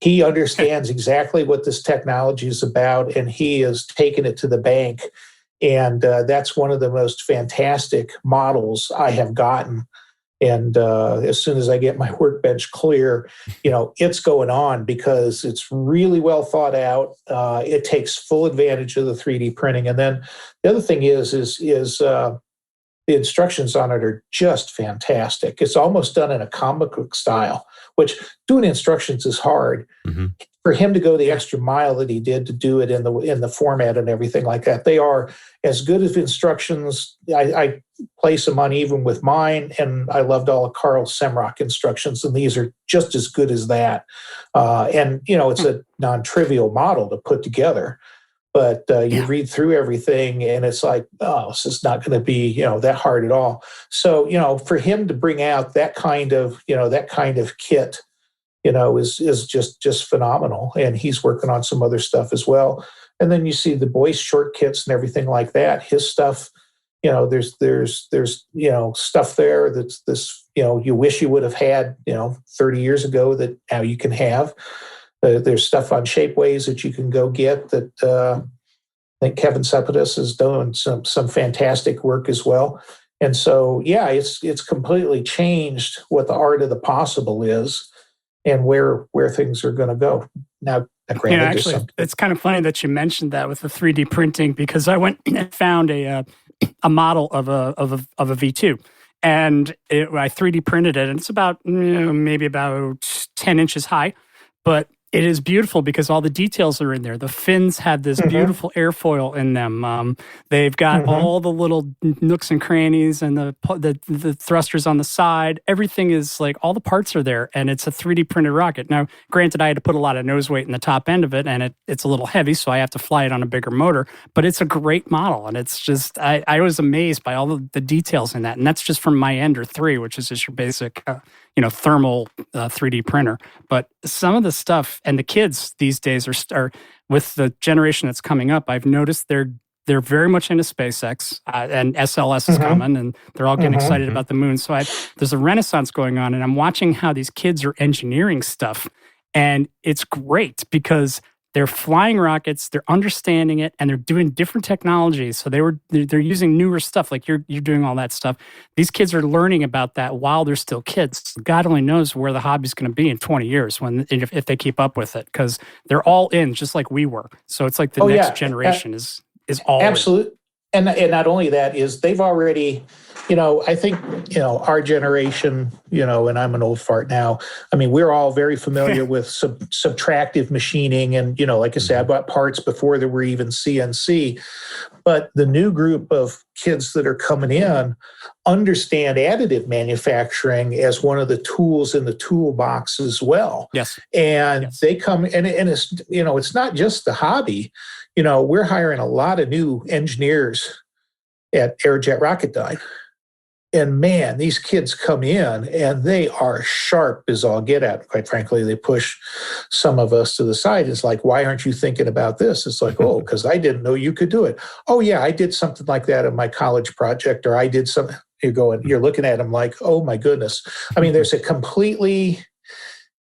He understands exactly what this technology is about, and he has taken it to the bank. And that's one of the most fantastic models I have gotten. And as soon as I get my workbench clear, it's going on because it's really well thought out. It takes full advantage of the 3D printing. And then the other thing is the instructions on it are just fantastic. It's almost done in a comic book style, which doing instructions is hard. Mm-hmm. For him to go the extra mile that he did to do it in the format and everything like that, they are as good as instructions. I place them on even with mine, and I loved all of Carl Semrock instructions, and these are just as good as that. And it's a non-trivial model to put together, but you read through everything, and it's like, oh, this is not going to be that hard at all. So for him to bring out that kind of kit, is just phenomenal. And he's working on some other stuff as well. And then you see the boys' short kits and everything like that. His stuff, there's stuff there that's this, you wish you would have had, 30 years ago that now you can have. There's stuff on Shapeways that you can go get that I think Kevin Sepidus is doing some fantastic work as well. And so, it's completely changed what the art of the possible is, and where things are going to go. Now, granted, actually, it's kind of funny that you mentioned that with the 3D printing, because I went and found a model of a V2, and I 3D printed it, and it's about maybe about 10 inches high, but it is beautiful because all the details are in there. The fins had this beautiful airfoil in them. They've got all the little nooks and crannies and the thrusters on the side. Everything is like, all the parts are there, and it's a 3D printed rocket. Now, granted, I had to put a lot of nose weight in the top end of it, and it's a little heavy, so I have to fly it on a bigger motor. But it's a great model, and it's just, I was amazed by all the details in that. And that's just from my Ender 3, which is just your basic thermal 3D printer. But some of the stuff, and the kids these days are with the generation that's coming up, I've noticed they're very much into SpaceX, and SLS is coming, and they're all getting excited about the moon. So there's a renaissance going on, and I'm watching how these kids are engineering stuff, and it's great because they're flying rockets, they're understanding it, and they're doing different technologies. So they're using newer stuff, like you're doing all that stuff. These kids are learning about that while they're still kids. God only knows where the hobby's going to be in 20 years if they keep up with it, because they're all in, just like we were. So it's like the next generation is all absolutely. And not only that, is they've already, I think, our generation, and I'm an old fart now. I mean, we're all very familiar with subtractive machining. And, like I said, I bought parts before there were even CNC. But the new group of kids that are coming in understand additive manufacturing as one of the tools in the toolbox as well. Yes. And they come, and it's, it's not just the hobby. We're hiring a lot of new engineers at Aerojet Rocketdyne. And man, these kids come in and they are sharp as all get out. Quite frankly, they push some of us to the side. It's like, why aren't you thinking about this? It's like, oh, because I didn't know you could do it. Oh yeah, I did something like that in my college project, or I did something. You're looking at them like, oh my goodness. I mean, there's a completely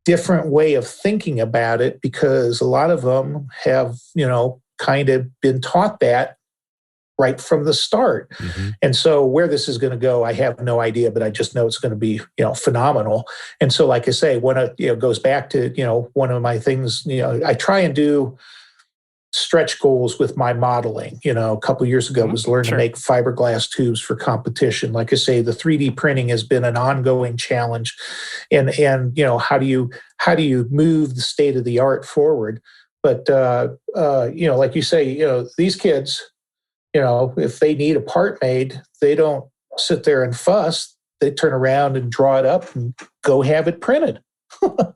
different way of thinking about it, because a lot of them have, kind of been taught that right from the start. And so where this is going to go, I have no idea, but I just know it's going to be, phenomenal. And so, like I say, when it goes back to, one of my things, I try and do stretch goals with my modeling. A couple of years ago was learn to make fiberglass tubes for competition. Like I say, the 3D printing has been an ongoing challenge, and how do you move the state of the art forward? But like you say, these kids, if they need a part made, they don't sit there and fuss. They turn around and draw it up and go have it printed.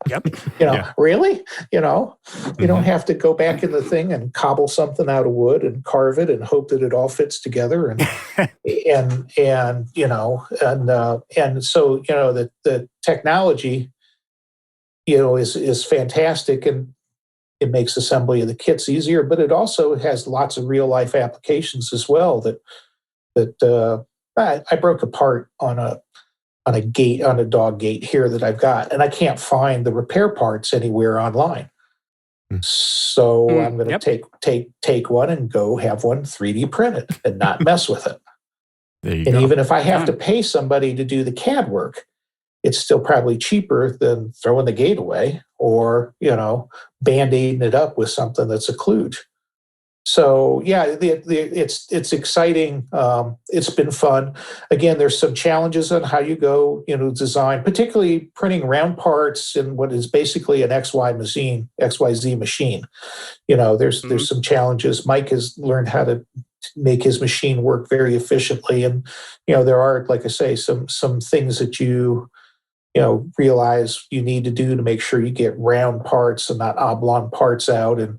Yep. Really? You don't have to go back in the thing and cobble something out of wood and carve it and hope that it all fits together. And so the technology, is fantastic, and it makes assembly of the kits easier, but it also has lots of real life applications as well. That I broke apart on a gate, on a dog gate here that I've got, and I can't find the repair parts anywhere online. So I'm going to take one and go have one 3D printed and not mess with it. There you And go. even if I have to pay somebody to do the CAD work, it's still probably cheaper than throwing the gate away or, band-aiding it up with something that's a kludge. So yeah, it's exciting. It's been fun. Again, there's some challenges on how you go, design, particularly printing round parts in what is basically an XYZ machine. There's some challenges. Mike has learned how to make his machine work very efficiently, and there are, like I say, some things that you realize you need to do to make sure you get round parts and not oblong parts out, and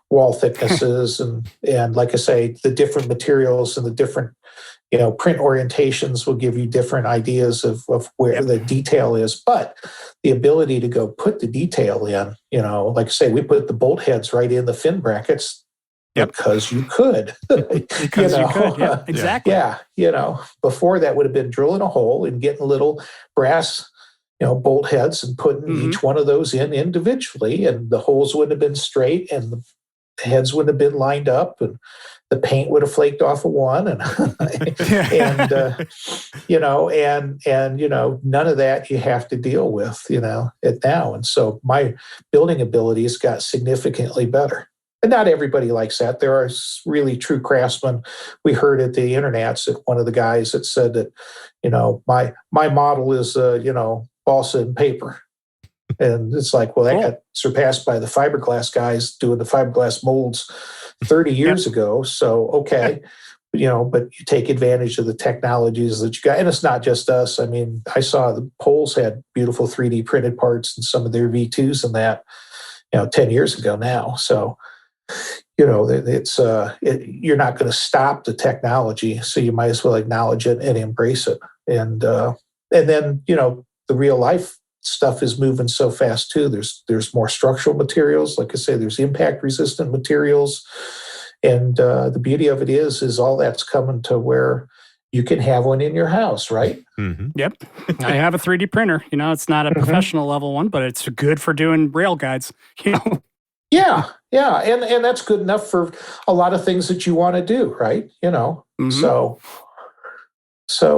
wall thicknesses and like I say, the different materials and the different print orientations will give you different ideas of where the detail is. But the ability to go put the detail in, like I say, we put the bolt heads right in the fin brackets because you could. Because you could, yeah, exactly. Yeah, before that would have been drilling a hole and getting little brass bolt heads and putting each one of those in individually, and the holes wouldn't have been straight and the heads wouldn't have been lined up and the paint would have flaked off of one and none of that you have to deal with it now. And so my building abilities got significantly better. And not everybody likes that. There are really true craftsmen. We heard at the internets that one of the guys that said that, my model is balsa and paper. And it's like, well, that got surpassed by the fiberglass guys doing the fiberglass molds 30 years ago. So, okay. But you take advantage of the technologies that you got. And it's not just us. I mean, I saw the Poles had beautiful 3D printed parts in some of their V2s and that, 10 years ago now. So, it's you're not going to stop the technology. So you might as well acknowledge it and embrace it. And then, the real life stuff is moving so fast too. There's more structural materials. Like I say, there's impact resistant materials. And the beauty of it is all that's coming to where you can have one in your house, right? Mm-hmm. Yep. I have a 3D printer. It's not a professional level one, but it's good for doing rail guides. Yeah. And that's good enough for a lot of things that you want to do, right? So,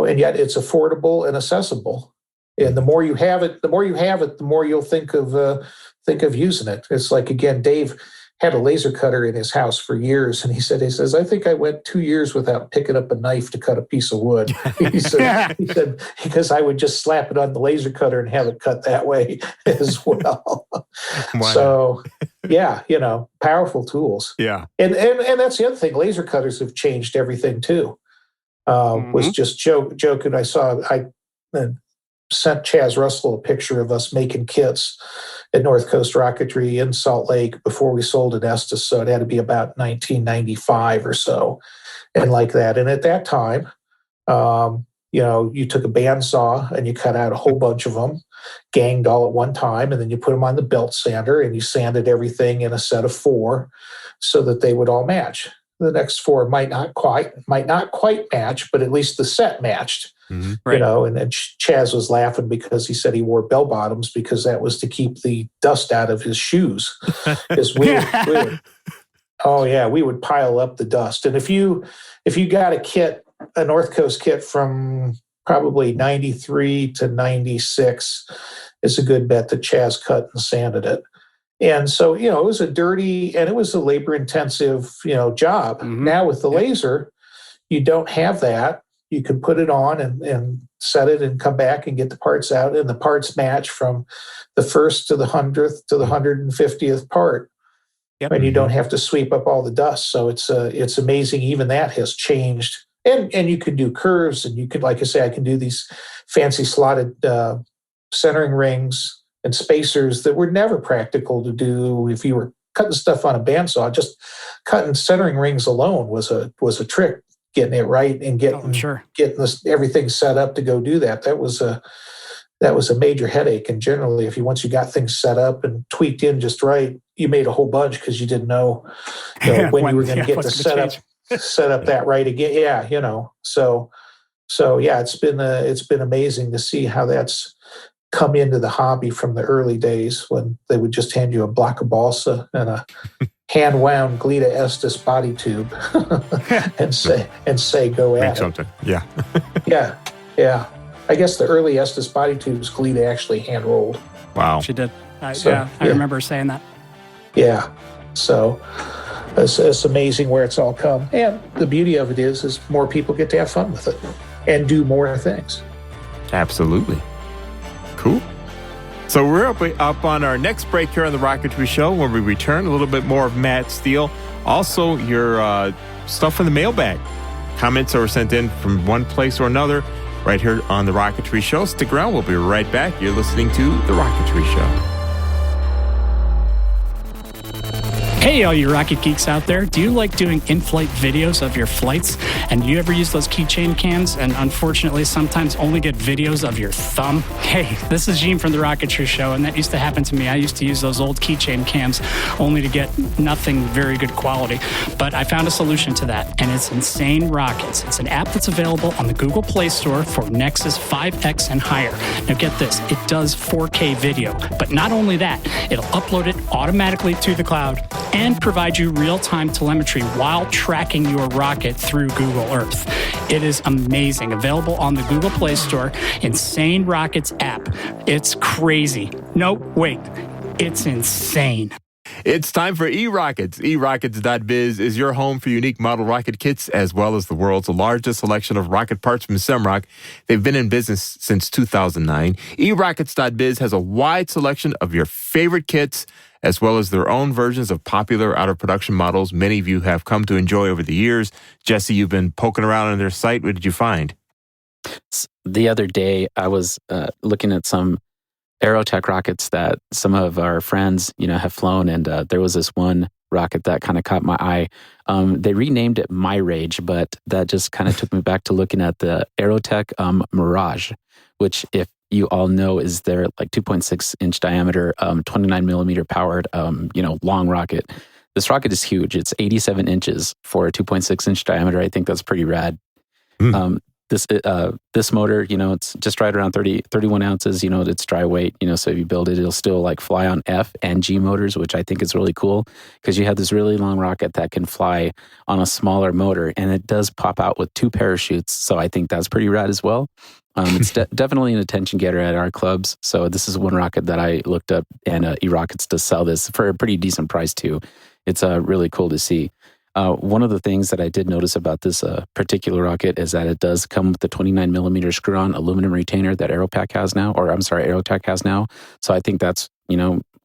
and yet it's affordable and accessible. And the more you have it, the more you'll think of using it. It's like, again, Dave had a laser cutter in his house for years, and he says, I think I went 2 years without picking up a knife to cut a piece of wood. He said because I would just slap it on the laser cutter and have it cut that way as well. So, powerful tools. Yeah, and that's the other thing. Laser cutters have changed everything too. Was just joking. I sent Chaz Russell a picture of us making kits at Northcoast Rocketry in Salt Lake before we sold at Estes. So it had to be about 1995 or so, and like that. And at that time, you took a bandsaw and you cut out a whole bunch of them, ganged all at one time, and then you put them on the belt sander and you sanded everything in a set of 4 so that they would all match. The next 4 might not quite match, but at least the set matched. Mm-hmm. Right. And then Chaz was laughing because he said he wore bell bottoms because that was to keep the dust out of his shoes. Because we would pile up the dust. And if you got a North Coast kit from probably 93 to 96, it's a good bet that Chaz cut and sanded it. And so, it was a dirty and it was a labor-intensive, job. Mm-hmm. Now with the laser, you don't have that. You can put it on and set it and come back and get the parts out, and the parts match from the 1st to the 100th to the 150th part. Yep. And you don't have to sweep up all the dust. So it's amazing. Even that has changed. And you can do curves, and you could, like I say, I can do these fancy slotted centering rings and spacers that were never practical to do if you were cutting stuff on a bandsaw. Just cutting centering rings alone was a trick. Getting it right and getting everything set up to go do that. That was a major headache. And generally, once you got things set up and tweaked in just right, you made a whole bunch because you didn't know, when you were going to get the set up that right again. Yeah, So So yeah, it's been amazing to see how that's come into the hobby from the early days when they would just hand you a block of balsa and a hand wound Glida Estes body tube and say go at Make it. something. Yeah. yeah. I guess the early Estes body tubes Glida actually hand rolled. Wow. She did. I Yeah. remember saying that. Yeah. So it's amazing where it's all come. And the beauty of it is more people get to have fun with it and do more things. Absolutely. Cool. So we're up on our next break here on the Rocketry Show. When we return, a little bit more of Matt Steele. Also, your stuff in the mailbag. Comments that were sent in from one place or another right here on the Rocketry Show. Stick around. We'll be right back. You're listening to the Rocketry Show. Hey, all you rocket geeks out there. Do you like doing in-flight videos of your flights? And do you ever use those keychain cams and unfortunately sometimes only get videos of your thumb? Hey, this is Gene from The Rocketry Show, and that used to happen to me. I used to use those old keychain cams only to get nothing very good quality. But I found a solution to that, and it's Insane Rockets. It's an app that's available on the Google Play Store for Nexus 5X and higher. Now get this, it does 4K video. But not only that, it'll upload it automatically to the cloud and provide you real-time telemetry while tracking your rocket through Google Earth. It is amazing. Available on the Google Play Store, Insane Rockets app. It's crazy. No, wait. It's insane. It's time for eRockets. eRockets.biz is your home for unique model rocket kits as well as the world's largest selection of rocket parts from Semrock. They've been in business since 2009. eRockets.biz has a wide selection of your favorite kits as well as their own versions of popular out-of-production models many of you have come to enjoy over the years. Jesse, you've been poking around on their site. What did you find? The other day, I was looking at some Aerotech rockets that some of our friends, have flown, and there was this one rocket that kind of caught my eye. They renamed it Mirage, but that just kind of took me back to looking at the Aerotech Mirage, which, if you all know, is their like 2.6 inch diameter, 29 millimeter powered, long rocket. This rocket is huge. It's 87 inches for a 2.6 inch diameter. I think that's pretty rad. This motor, it's just right around 31 ounces, it's dry weight, so if you build it, it'll still like fly on F and G motors, which I think is really cool because you have this really long rocket that can fly on a smaller motor, and it does pop out with 2 parachutes. So I think that's pretty rad as well. It's definitely an attention getter at our clubs. So this is one rocket that I looked up, and eRockets does sell this for a pretty decent price too. It's really cool to see. One of the things that I did notice about this particular rocket is that it does come with the 29 millimeter screw-on aluminum retainer that Aerotech has now. So I think that's,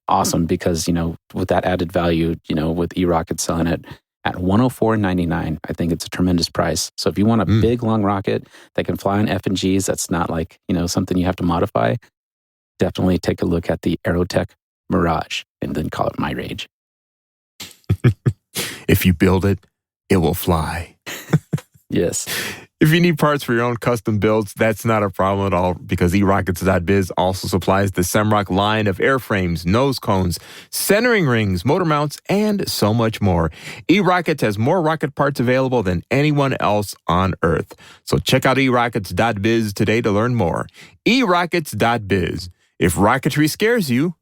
awesome because, with that added value, with eRocket selling it at $104.99, I think it's a tremendous price. So if you want a big, long rocket that can fly on F and Gs, that's not like, something you have to modify, definitely take a look at the Aerotech Mirage and then call it Mirage. If you build it, it will fly. Yes. If you need parts for your own custom builds, that's not a problem at all because eRockets.biz also supplies the Semrock line of airframes, nose cones, centering rings, motor mounts, and so much more. eRockets has more rocket parts available than anyone else on Earth. So check out eRockets.biz today to learn more. eRockets.biz. If rocketry scares you,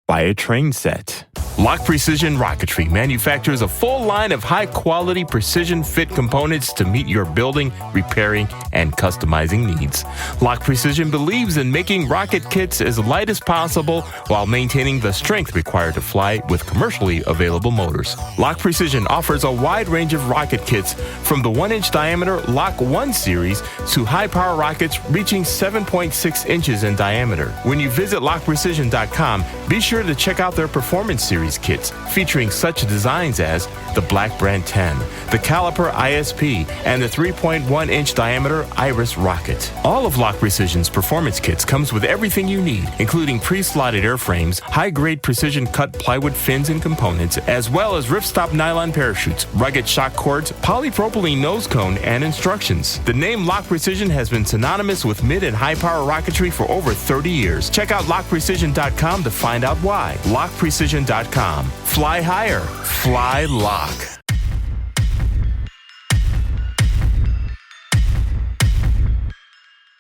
buy a train set. Lock Precision Rocketry manufactures a full line of high-quality precision fit components to meet your building, repairing, and customizing needs. Lock Precision believes in making rocket kits as light as possible while maintaining the strength required to fly with commercially available motors. Lock Precision offers a wide range of rocket kits from the 1-inch diameter Lock 1 series to high-power rockets reaching 7.6 inches in diameter. When you visit lockprecision.com, be sure to check out their Performance Series kits featuring such designs as the Black Brand 10, the Caliper ISP, and the 3.1-inch diameter Iris rocket. All of Lock Precision's performance kits comes with everything you need, including pre-slotted airframes, high-grade precision-cut plywood fins and components, as well as ripstop nylon parachutes, rugged shock cords, polypropylene nose cone, and instructions. The name Lock Precision has been synonymous with mid and high-power rocketry for over 30 years. Check out lockprecision.com to find out why. Lockprecision.com. Fly higher. Fly Lock.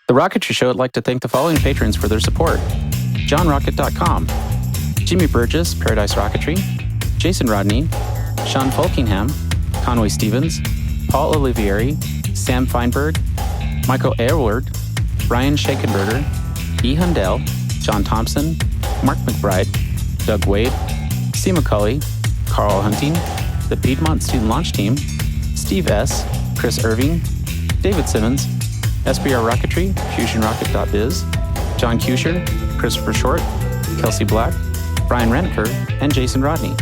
The Rocketry Show would like to thank the following patrons for their support. JohnRocket.com, Jimmy Burgess, Paradise Rocketry, Jason Rodney, Sean Folkingham, Conway Stevens, Paul Olivieri, Sam Feinberg, Michael Aylward, Brian Shakenberger, E. Hundell, John Thompson, Mark McBride, Doug Wade, C. McCulley, Carl Hunting, the Piedmont Student Launch Team, Steve S., Chris Irving, David Simmons, SBR Rocketry, FusionRocket.biz, John Kusher, Christopher Short, Kelsey Black, Brian Rentker, and Jason Rodney.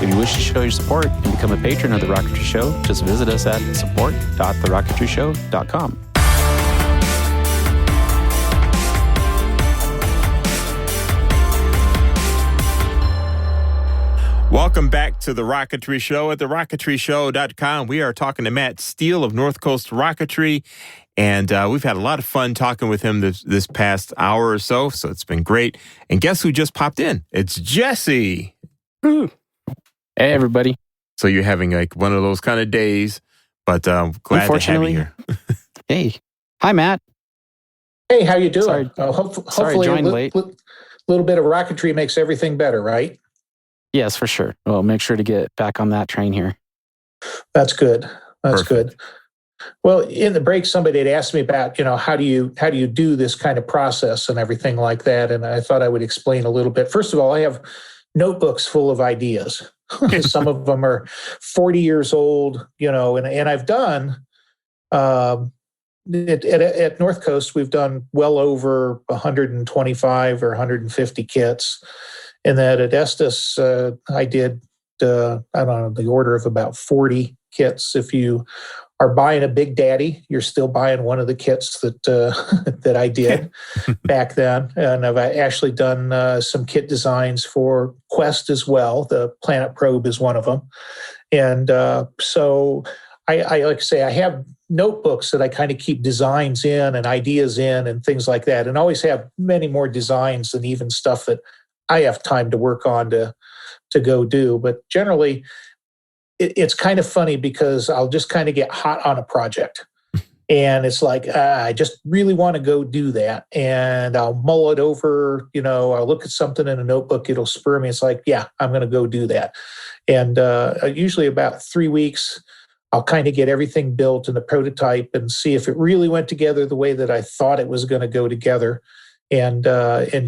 If you wish to show your support and become a patron of The Rocketry Show, just visit us at support.TheRocketryShow.com. Welcome back to The Rocketry Show at TheRocketryShow.com. We are talking to Matt Steele of Northcoast Rocketry, and we've had a lot of fun talking with him this past hour or so it's been great. And guess who just popped in? It's Jesse. Hey, everybody. So you're having like one of those kind of days, but glad to have you here. Hey. Hi, Matt. Hey, how you doing? Sorry, hopefully joined late. Little bit of rocketry makes everything better, right? Yes, for sure. Well, make sure to get back on that train here. That's good. That's Perfect. good. Well, in the break, somebody had asked me about, how do you do this kind of process and everything like that, and I thought I would explain a little bit. First of all, I have notebooks full of ideas. Some of them are 40 years old, and I've done at Northcoast, we've done well over 125 or 150 kits. And that at Estes, I did, I don't know, the order of about 40 kits. If you are buying a Big Daddy, you're still buying one of the kits that that I did back then. And I've actually done some kit designs for Quest as well. The Planet Probe is one of them. And so I like to say, I have notebooks that I kind of keep designs in and ideas in and things like that, and always have many more designs than even stuff that I have time to work on to go do. But generally, it's kind of funny because I'll just kind of get hot on a project. And it's like, I just really want to go do that. And I'll mull it over, I'll look at something in a notebook, it'll spur me. It's like, yeah, I'm going to go do that. And usually about 3 weeks, I'll kind of get everything built in the prototype and see if it really went together the way that I thought it was going to go together. And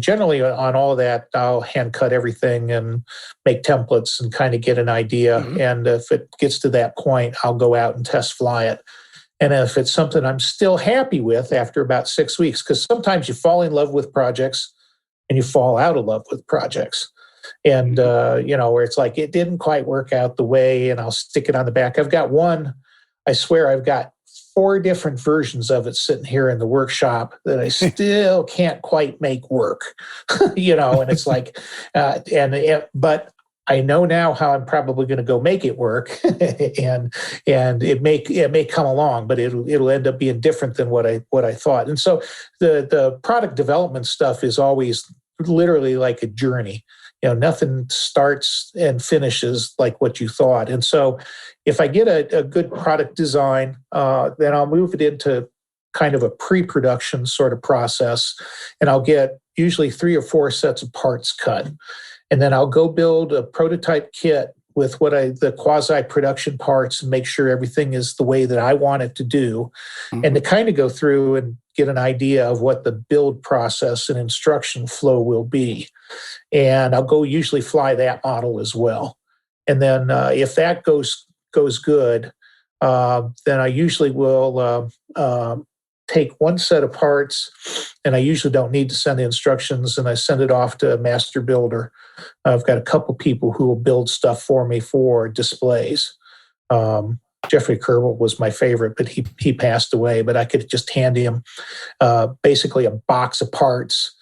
generally on all of that, I'll hand cut everything and make templates and kind of get an idea. Mm-hmm. And if it gets to that point, I'll go out and test fly it. And if it's something I'm still happy with after about 6 weeks, because sometimes you fall in love with projects and you fall out of love with projects. And, where it's like, it didn't quite work out the way, and I'll stick it on the back. I've got one, I swear I've got 4 different versions of it sitting here in the workshop that I still can't quite make work, and it's like, but I know now how I'm probably going to go make it work, and it may come along, but it'll end up being different than what I thought. And so the product development stuff is always literally like a journey. Nothing starts and finishes like what you thought. And so if I get a good product design, then I'll move it into kind of a pre-production sort of process, and I'll get usually 3 or 4 sets of parts cut. And then I'll go build a prototype kit with the quasi-production parts and make sure everything is the way that I want it to do. Mm-hmm. And to kind of go through and get an idea of what the build process and instruction flow will be. And I'll go usually fly that model as well. And then if that goes good, then I usually will take one set of parts, and I usually don't need to send the instructions, and I send it off to a master builder. I've got a couple people who will build stuff for me for displays. Jeffrey Kerbel was my favorite, but he passed away. But I could just hand him basically a box of parts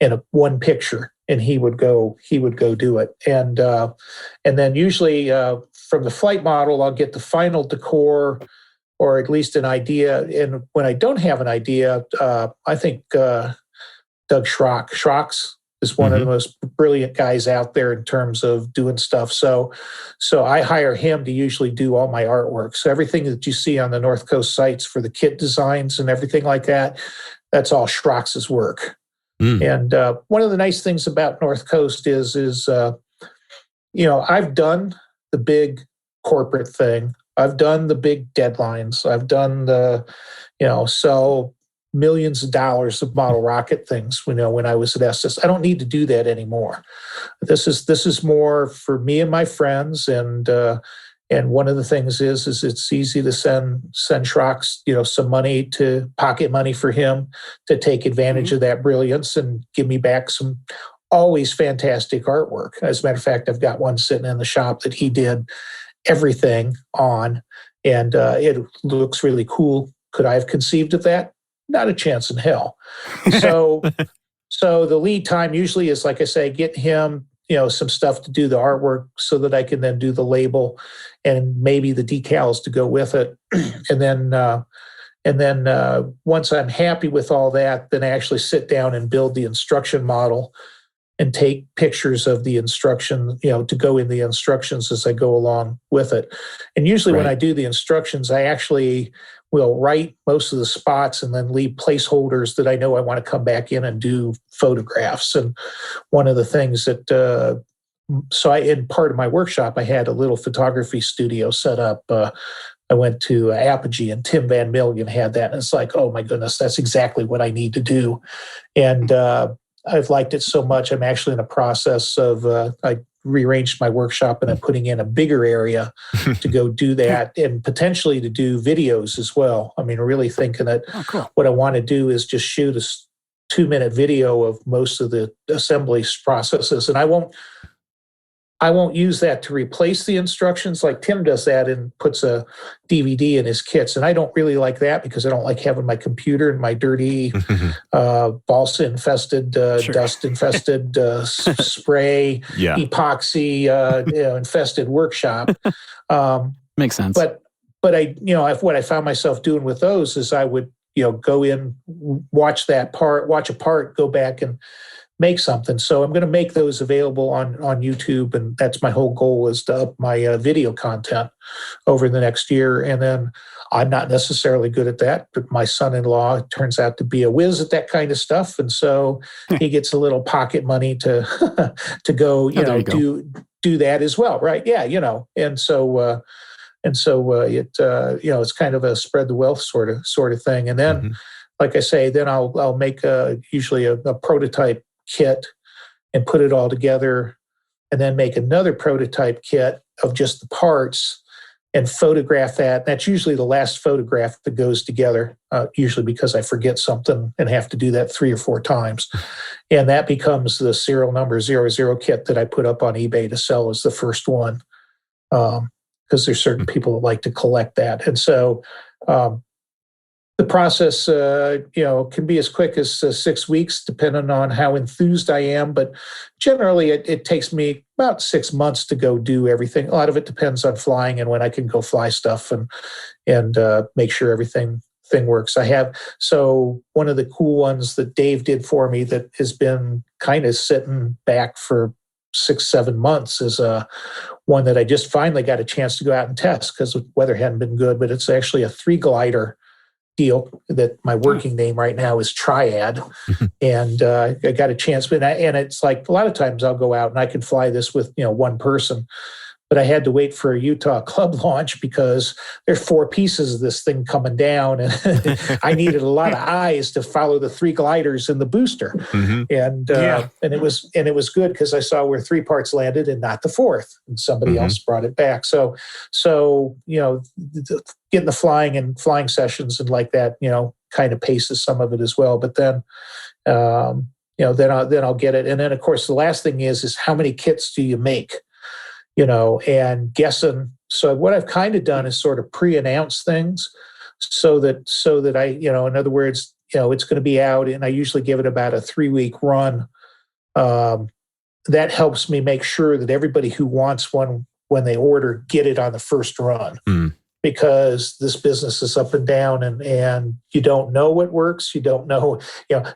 and one picture, and he would go do it. And then usually from the flight model, I'll get the final decor, or at least an idea. And when I don't have an idea, I think Doug Schrocks is one of the most brilliant guys out there in terms of doing stuff. So I hire him to usually do all my artwork. So everything that you see on the Northcoast sites for the kit designs and everything like that, that's all Schrox's work. And one of the nice things about Northcoast is I've done the big corporate thing. I've done the big deadlines. I've done the, sell millions of dollars of model rocket things, when I was at Estes. I don't need to do that anymore. This is more for me and my friends. And one of the things is it's easy to send Schrox, some money, to pocket money for him to take advantage of that brilliance and give me back some always fantastic artwork. As a matter of fact, I've got one sitting in the shop that he did everything on, and it looks really cool. Could I have conceived of that? Not a chance in hell. So the lead time usually is, like I say, get him, some stuff to do the artwork so that I can then do the label and maybe the decals to go with it. And then once I'm happy with all that, then I actually sit down and build the instruction model and take pictures of the instruction, to go in the instructions as I go along with it. And usually when I do the instructions, I actually will write most of the spots and then leave placeholders that I know I want to come back in and do photographs. And one of the things that, in part of my workshop, I had a little photography studio set up. I went to Apogee, and Tim Van Milligan had that. And it's like, oh my goodness, that's exactly what I need to do. And I've liked it so much. I'm actually in the process of, I rearranged my workshop and I'm putting in a bigger area to go do that, and potentially to do videos as well. I mean, really thinking that what I want to do is just shoot a 2-minute video of most of the assembly processes. And I won't use that to replace the instructions. Like Tim does that and puts a DVD in his kits. And I don't really like that, because I don't like having my computer in my dirty, balsa-infested, dust-infested, spray, epoxy, infested workshop. Makes sense. But what I found myself doing with those is I would, go in, watch a part, go back and make something. So I'm going to make those available on YouTube, and that's my whole goal, is to up my video content over the next year. And then I'm not necessarily good at that, but my son-in-law turns out to be a whiz at that kind of stuff, and so he gets a little pocket money to to go, do that as well, right? Yeah, and so it's kind of a spread the wealth sort of thing. And then, like I say, then I'll make usually a prototype kit and put it all together, and then make another prototype kit of just the parts and photograph that. That's usually the last photograph that goes together, usually because I forget something and have to do that 3 or 4 times. And that becomes the serial number 00 kit that I put up on eBay to sell as the first one, because there's certain people that like to collect that. And so the process, can be as quick as 6 weeks, depending on how enthused I am. But generally, it takes me about 6 months to go do everything. A lot of it depends on flying and when I can go fly stuff and make sure everything works. So one of the cool ones that Dave did for me that has been kind of sitting back for 6-7 months is one that I just finally got a chance to go out and test, because the weather hadn't been good. But it's actually a 3-glider deal that my working name right now is Triad. And I got a chance, and it's like a lot of times I'll go out and I can fly this with, one person, but I had to wait for a Utah club launch because there's 4 pieces of this thing coming down, and I needed a lot of eyes to follow the 3 gliders in the booster. And it was good because I saw where 3 parts landed and not the 4th, and somebody else brought it back. So getting the flying and flying sessions and like that, kind of paces some of it as well. But then, then I'll get it. And then of course the last thing is how many kits do you make? And guessing. So what I've kind of done is sort of pre-announce things so that I, in other words, it's going to be out, and I usually give it about a 3-week run. That helps me make sure that everybody who wants one when they order get it on the first run. Because this business is up and down, and you don't know what works. You don't know,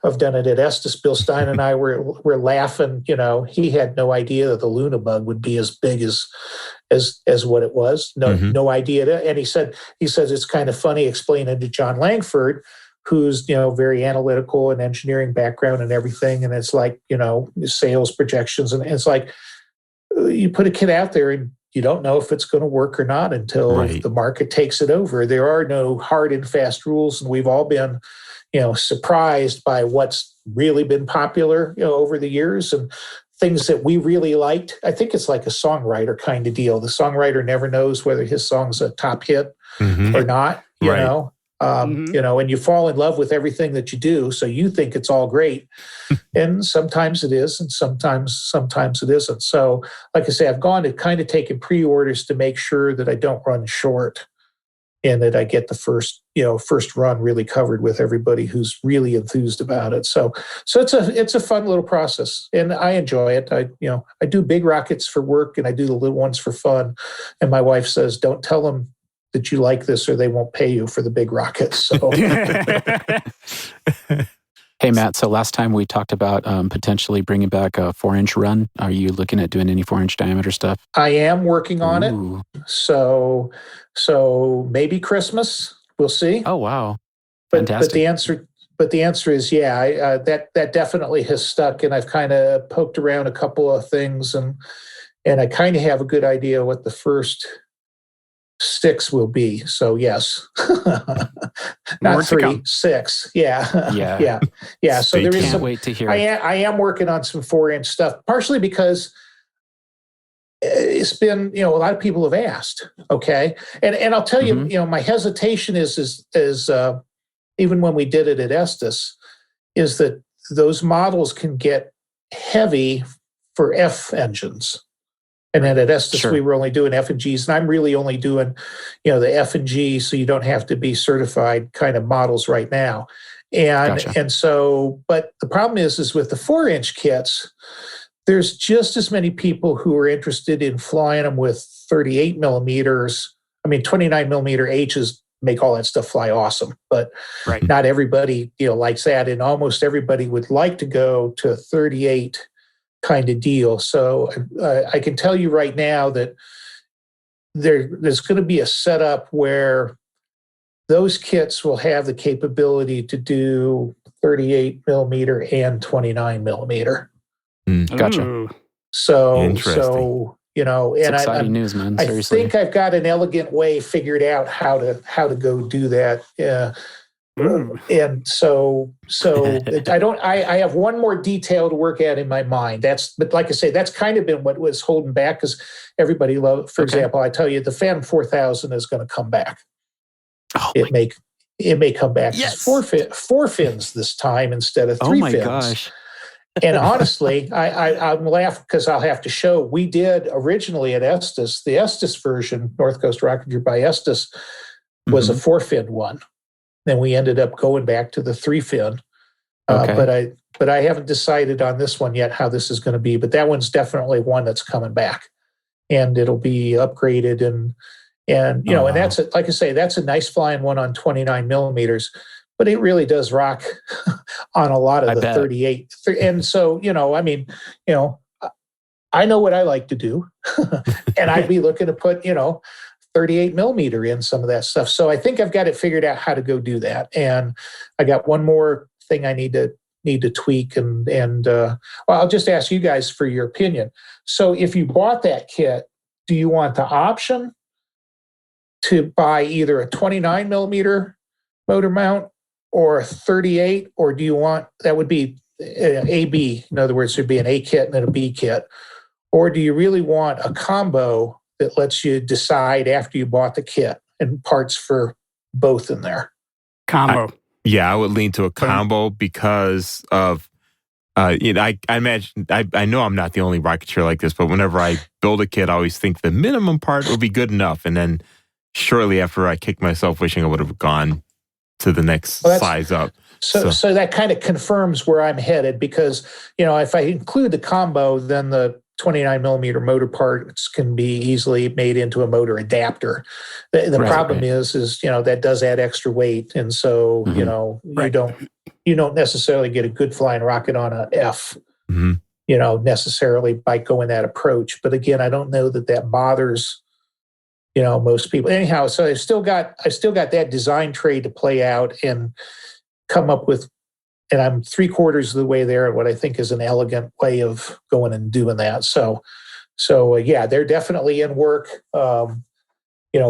I've done it at Estes. Bill Stein and I were laughing, he had no idea that the Luna bug would be as big as what it was. No idea. And he says it's kind of funny explaining to John Langford, who's, very analytical and engineering background and everything. And it's like, sales projections. And it's like, you put a kit out there and you don't know if it's going to work or not until the market takes it over. There are no hard and fast rules. And we've all been, surprised by what's really been popular, over the years, and things that we really liked. I think it's like a songwriter kind of deal. The songwriter never knows whether his song's a top hit or not, you know. And you fall in love with everything that you do, so you think it's all great. And sometimes it is, and sometimes it isn't. So, like I say, I've gone to kind of taking pre-orders to make sure that I don't run short, and that I get the first run really covered with everybody who's really enthused about it. So it's a fun little process, and I enjoy it. I do big rockets for work, and I do the little ones for fun. And my wife says, "Don't tell them that you like this, or they won't pay you for the big rockets." So. Hey, Matt, so last time we talked about potentially bringing back a 4-inch run. Are you looking at doing any 4-inch diameter stuff? I am working on it. So maybe Christmas. We'll see. Oh, wow. Fantastic. But the answer is, that definitely has stuck, and I've kind of poked around a couple of things, and I kind of have a good idea what the first sticks will be. So yes, not 3, 6. Yeah. So there is some. Wait to hear. I am working on some 4-inch stuff, partially because it's been, a lot of people have asked. Okay, and I'll tell you, my hesitation is even when we did it at Estes, is that those models can get heavy for F engines. And then at Estes, we were only doing F and Gs, and I'm really only doing, the F and G, so you don't have to be certified kind of models right now. And so, but the problem is with the 4-inch kits, there's just as many people who are interested in flying them with 38 millimeters. I mean, 29 millimeter H's make all that stuff fly awesome, but not everybody, likes that. And almost everybody would like to go to 38 kind of deal. So I can tell you right now that there's going to be a setup where those kits will have the capability to do 38 millimeter and 29 millimeter. Gotcha. Ooh. So and exciting news, man. Seriously. I think I've got an elegant way figured out how to go do that. And so I have one more detail to work at in my mind. But like I say, that's kind of been what was holding back, because everybody loved, for example, I tell you, the Phantom 4000 is going to come back. Oh, it may come back as 4 fins this time instead of 3 fins. Oh my gosh. And honestly, I'm laughing because I'll have to show, we did originally at Estes, the Estes version, Northcoast Rocketry by Estes, was a 4-fin one. Then we ended up going back to the 3-fin. But I haven't decided on this one yet how this is going to be. But that one's definitely one that's coming back, and it'll be upgraded and and that's like I say, that's a nice flying one on 29 millimeters. But it really does rock on a lot of the 38. And so I know what I like to do, and I'd be looking to put 38 millimeter in some of that stuff. So I think I've got it figured out how to go do that. And I got one more thing I need to tweak. And I'll just ask you guys for your opinion. So if you bought that kit, do you want the option to buy either a 29 millimeter motor mount or a 38, or do you want, that would be A-B, in other words, there'd be an A kit and then a B kit, or do you really want a combo that lets you decide after you bought the kit and parts for both in there? Combo. I would lean to a combo because of, I imagine, I know I'm not the only Rocketeer like this, but whenever I build a kit, I always think the minimum part will be good enough. And then shortly after, I kick myself wishing I would have gone to the next size up. So that kind of confirms where I'm headed, because, if I include the combo, then the 29 millimeter motor parts can be easily made into a motor adapter. The problem is that does add extra weight. And so, you don't necessarily get a good flying rocket on an F, necessarily by going that approach. But again, I don't know that bothers, most people. Anyhow, so I still got that design trade to play out. And come up with, and I'm 3/4 of the way there, what I think is an elegant way of going and doing that. So yeah, they're definitely in work.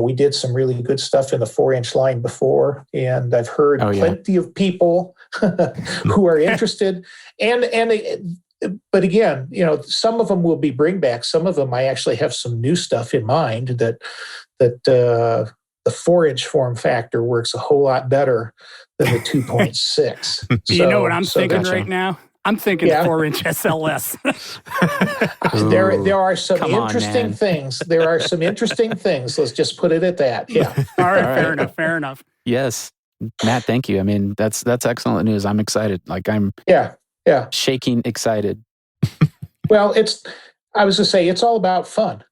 We did some really good stuff in the 4-inch line before, and I've heard plenty of people who are interested. But again, some of them will be bringbacks. Some of them I actually have some new stuff in mind that the 4-inch form factor works a whole lot better than the 2.6. You know what I'm thinking right now? I'm thinking 4-inch SLS. There are some interesting things. There are some interesting things. Let's just put it at that. Yeah. All right. Fair enough. Yes. Matt, thank you. I mean, that's excellent news. I'm excited. Like I'm shaking excited. Well, I was going to say, it's all about fun.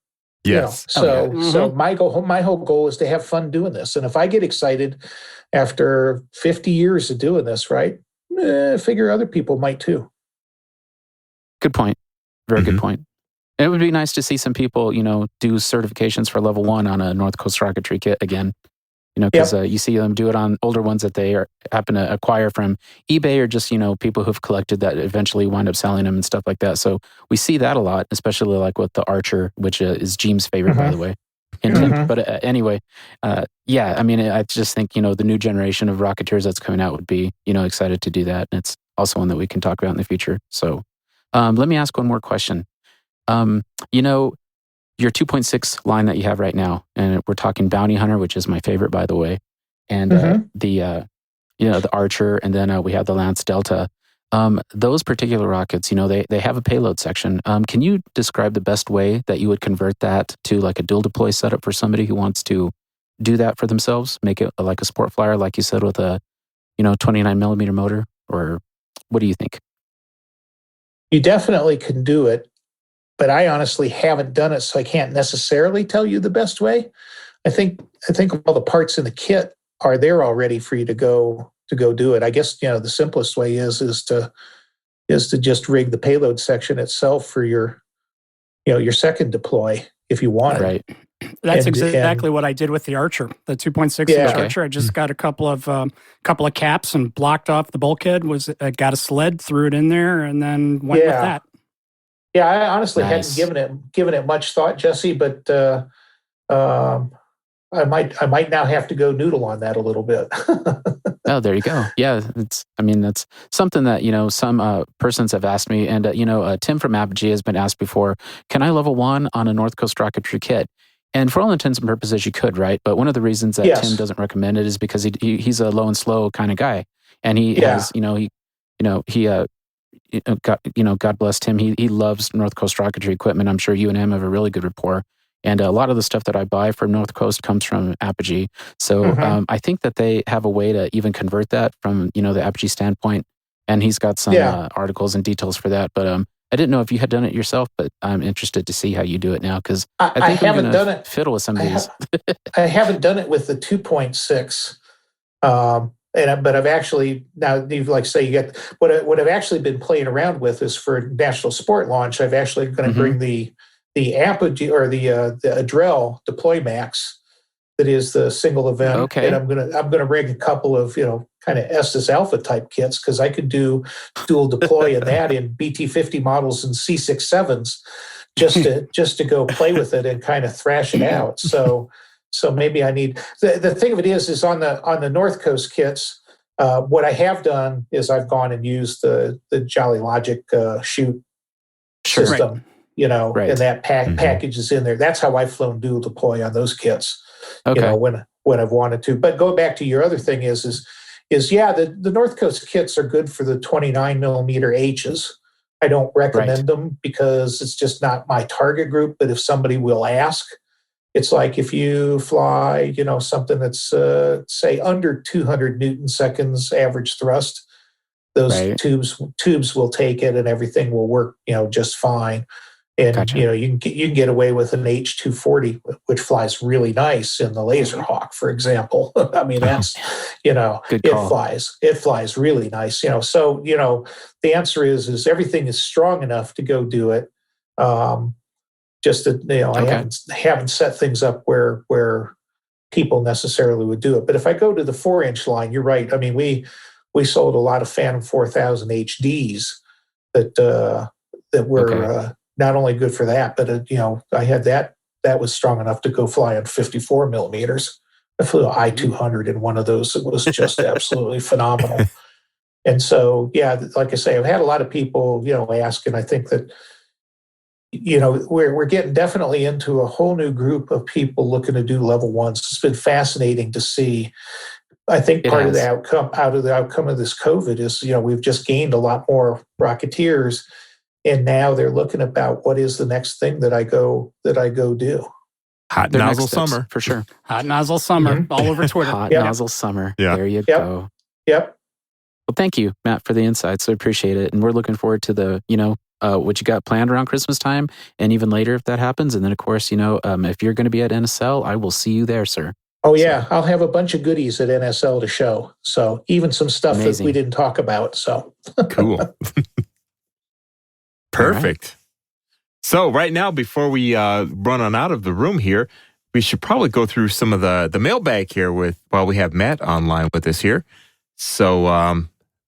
Yes. So my whole goal is to have fun doing this. And if I get excited after 50 years of doing this, right, I figure other people might too. Good point. Very good point. It would be nice to see some people, do certifications for level 1 on a Northcoast Rocketry kit again. Because you see them do it on older ones that they happen to acquire from eBay or just, people who've collected that eventually wind up selling them and stuff like that. So we see that a lot, especially like with the Archer, which is Jeem's favorite, by the way. But anyway, I mean, I just think, the new generation of Rocketeers that's coming out would be, excited to do that. And it's also one that we can talk about in the future. So let me ask one more question. Your 2.6 line that you have right now, and we're talking Bounty Hunter, which is my favorite, by the way, and the Archer, and then we have the Lance Delta. Those particular rockets, they have a payload section. Can you describe the best way that you would convert that to like a dual deploy setup for somebody who wants to do that for themselves? Make it like a sport flyer, like you said, with a 29 millimeter motor, or what do you think? You definitely can do it. But I honestly haven't done it, so I can't necessarily tell you the best way. I think all the parts in the kit are there already for you to go do it. I guess the simplest way is to just rig the payload section itself for your second deploy if you want it. Right. That's exactly what I did with the Archer, the 2.6 inch Archer. I just got a couple of caps and blocked off the bulkhead. Got a sled, threw it in there, and then went with that. Yeah, I honestly hadn't given it much thought, Jesse, but I might now have to go noodle on that a little bit. Oh, there you go. Yeah, that's something that some persons have asked me, and Tim from Apogee has been asked before. Can I level 1 on a Northcoast Rocketry kit? And for all intents and purposes, you could, right? But one of the reasons that Tim doesn't recommend it is because he's a low and slow kind of guy, and he has God bless Tim. He loves Northcoast Rocketry equipment. I'm sure you and him have a really good rapport. And a lot of the stuff that I buy from Northcoast comes from Apogee. So I think that they have a way to even convert that from the Apogee standpoint. And he's got some articles and details for that. But I didn't know if you had done it yourself, but I'm interested to see how you do it now because I think haven't done it. Fiddle with some of these. I haven't done it with the 2.6. But I've actually now you get what I've actually been playing around with is for National Sport Launch. I've actually going to bring the Apogee or the Adrel Deploy Max that is the single event, and I'm gonna rig a couple of kind of Estes Alpha type kits because I could do dual deploy in that in BT-50 models and C67s just to go play with it and kind of thrash it out. So maybe I need the thing of it is on the North Coast kits. What I have done is I've gone and used the Jolly Logic shoot system, and that package is in there. That's how I've flown dual deploy on those kits. When I've wanted to. But going back to your other thing is the North Coast kits are good for the 29 millimeter H's. I don't recommend them because it's just not my target group. But if somebody will ask, it's like if you fly, something that's say under 200 Newton seconds average thrust, those tubes will take it and everything will work, just fine. And you can get away with an H240, which flies really nice in the Laser Hawk, for example. I mean, that's it flies really nice. So the answer is everything is strong enough to go do it. Just that I haven't set things up where people necessarily would do it. But if I go to the 4-inch line, you're right. I mean, we we sold a lot of Phantom 4000 HDs that were not only good for that, but I had that was strong enough to go fly on 54 millimeters. I flew I-200 in one of those. It was just absolutely phenomenal. And so, yeah, like I say, I've had a lot of people, ask, and I think that, we're getting definitely into a whole new group of people looking to do level ones. It's been fascinating to see. I think part of the outcome of this COVID is, we've just gained a lot more Rocketeers, and now they're looking about what is the next thing that I go do. Hot Their nozzle next steps, summer. for sure. Hot nozzle summer all over Twitter. Hot nozzle summer. Yeah. There you go. Yep. Well, thank you, Matt, for the insights. I appreciate it. And we're looking forward to the, what you got planned around Christmas time and even later if that happens. And then, of course, if you're going to be at NSL, I will see you there, sir. Oh, yeah. I'll have a bunch of goodies at NSL to show. So even some stuff that we didn't talk about. So cool. Perfect. Right. So right now, before we run on out of the room here, we should probably go through some of the mailbag here while we have Matt online with us here. So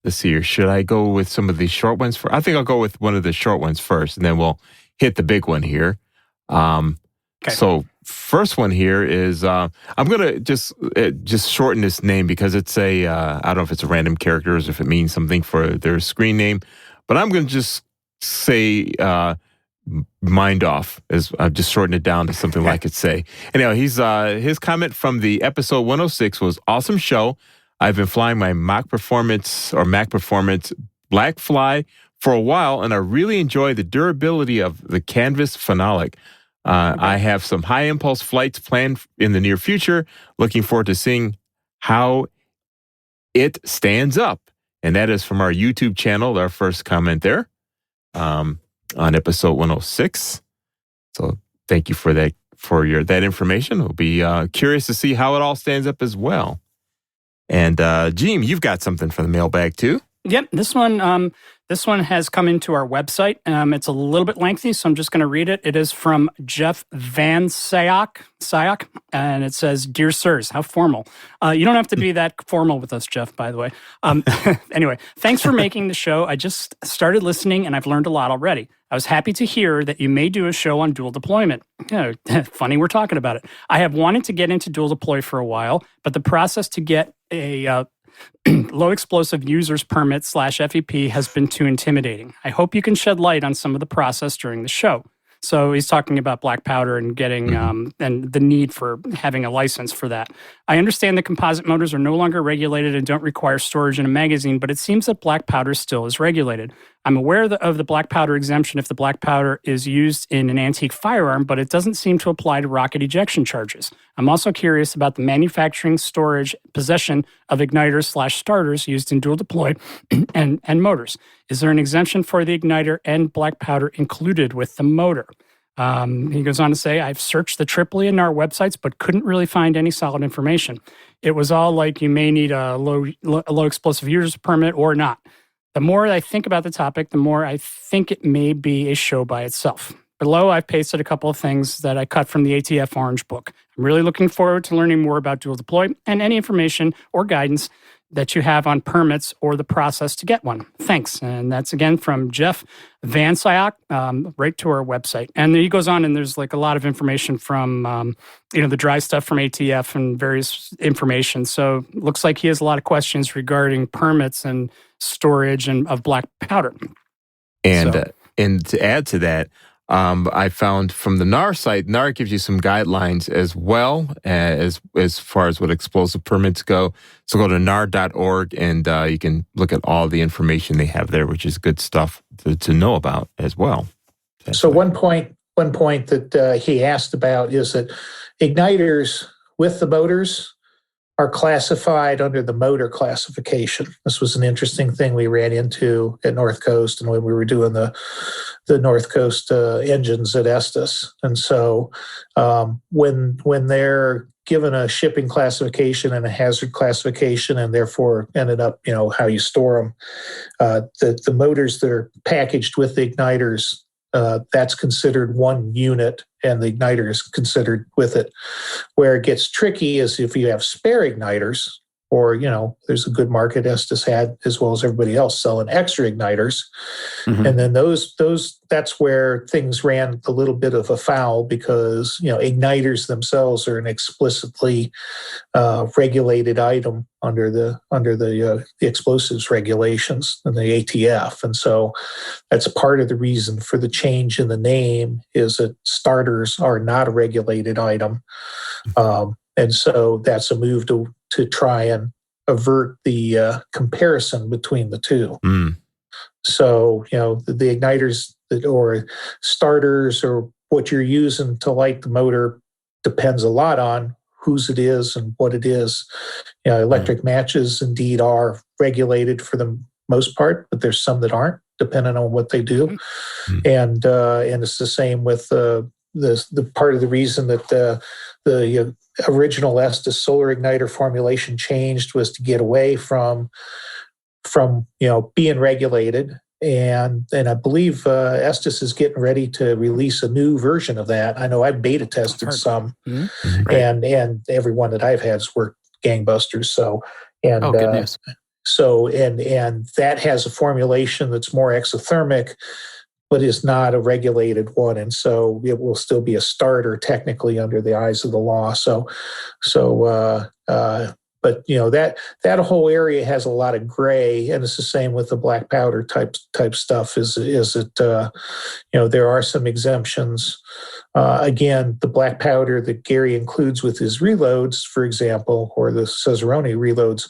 let's see here. Should I go with some of the short ones first? I think I'll go with one of the short ones first, and then we'll hit the big one here. Okay. So first one here is I'm going to just shorten this name because it's I don't know if it's a random character or if it means something for their screen name, but I'm going to just say Mind Off, as I've just shortened it down to something like it say. Anyhow, his comment from the episode 106 was, awesome show. I've been flying my Mac Performance Black Fly for a while, and I really enjoy the durability of the Canvas Phenolic. I have some high impulse flights planned in the near future. Looking forward to seeing how it stands up. And that is from our YouTube channel, our first comment there. On episode 106. So thank you for that information. We'll be curious to see how it all stands up as well. And Jeem, you've got something for the mailbag too. Yep, this one has come into our website. It's a little bit lengthy, so I'm just going to read it. It is from Jeff Van Syak, and it says, "Dear Sirs," how formal. You don't have to be that formal with us, Jeff, by the way. Anyway, thanks for making the show. I just started listening, and I've learned a lot already. I was happy to hear that you may do a show on dual deployment. Funny we're talking about it. I have wanted to get into dual deploy for a while, but the process to get a low explosive users permit /FEP has been too intimidating. I hope you can shed light on some of the process during the show. So he's talking about black powder and getting and the need for having a license for that. I understand that composite motors are no longer regulated and don't require storage in a magazine, but it seems that black powder still is regulated. I'm aware of the black powder exemption if the black powder is used in an antique firearm, but it doesn't seem to apply to rocket ejection charges. I'm also curious about the manufacturing, storage, possession of igniters /starters used in dual deploy and motors. Is there an exemption for the igniter and black powder included with the motor? He goes on to say, I've searched the AAA and NAR websites, but couldn't really find any solid information. It was all like you may need a low explosive users permit or not. The more I think about the topic, the more I think it may be a show by itself. Below, I've pasted a couple of things that I cut from the ATF Orange Book. I'm really looking forward to learning more about dual deploy and any information or guidance that you have on permits or the process to get one. Thanks. And that's again from Jeff Van Syak, right to our website. And then he goes on and there's like a lot of information from, the dry stuff from ATF and various information. So it looks like he has a lot of questions regarding permits and storage and of black powder. And to add to that, I found from the NAR site, NAR gives you some guidelines as well as far as what explosive permits go. So go to nar.org and you can look at all the information they have there, which is good stuff to know about as well. So one point that he asked about is that igniters with the motors are classified under the motor classification. This was an interesting thing we ran into at Northcoast and when we were doing the Northcoast engines at Estes. And so when they're given a shipping classification and a hazard classification and therefore ended up, how you store them, the motors that are packaged with the igniters, that's considered one unit and the igniter is considered with it. Where it gets tricky is if you have spare igniters, or, there's a good market Estes had, as well as everybody else, selling extra igniters. Mhm. And then that's where things ran a little bit of afoul, because, igniters themselves are an explicitly regulated item under the explosives regulations and the ATF. And so that's part of the reason for the change in the name, is that starters are not a regulated item. And so that's a move to try and avert the comparison between the two. Mm. So, the igniters or starters, or what you're using to light the motor, depends a lot on whose it is and what it is. Electric matches indeed are regulated for the most part, but there's some that aren't, depending on what they do. And it's the same with the part of the reason that the original Estes solar igniter formulation changed was to get away from being regulated. And I believe Estes is getting ready to release a new version of that. I know I've beta tested some, and every one that I've had has worked gangbusters. So, and good news. And that has a formulation that's more exothermic, but is not a regulated one, and so it will still be a starter technically under the eyes of the law. But that whole area has a lot of gray, and it's the same with the black powder type stuff. Is that there are some exemptions. Again, the black powder that Gary includes with his reloads, for example, or the Cesaroni reloads,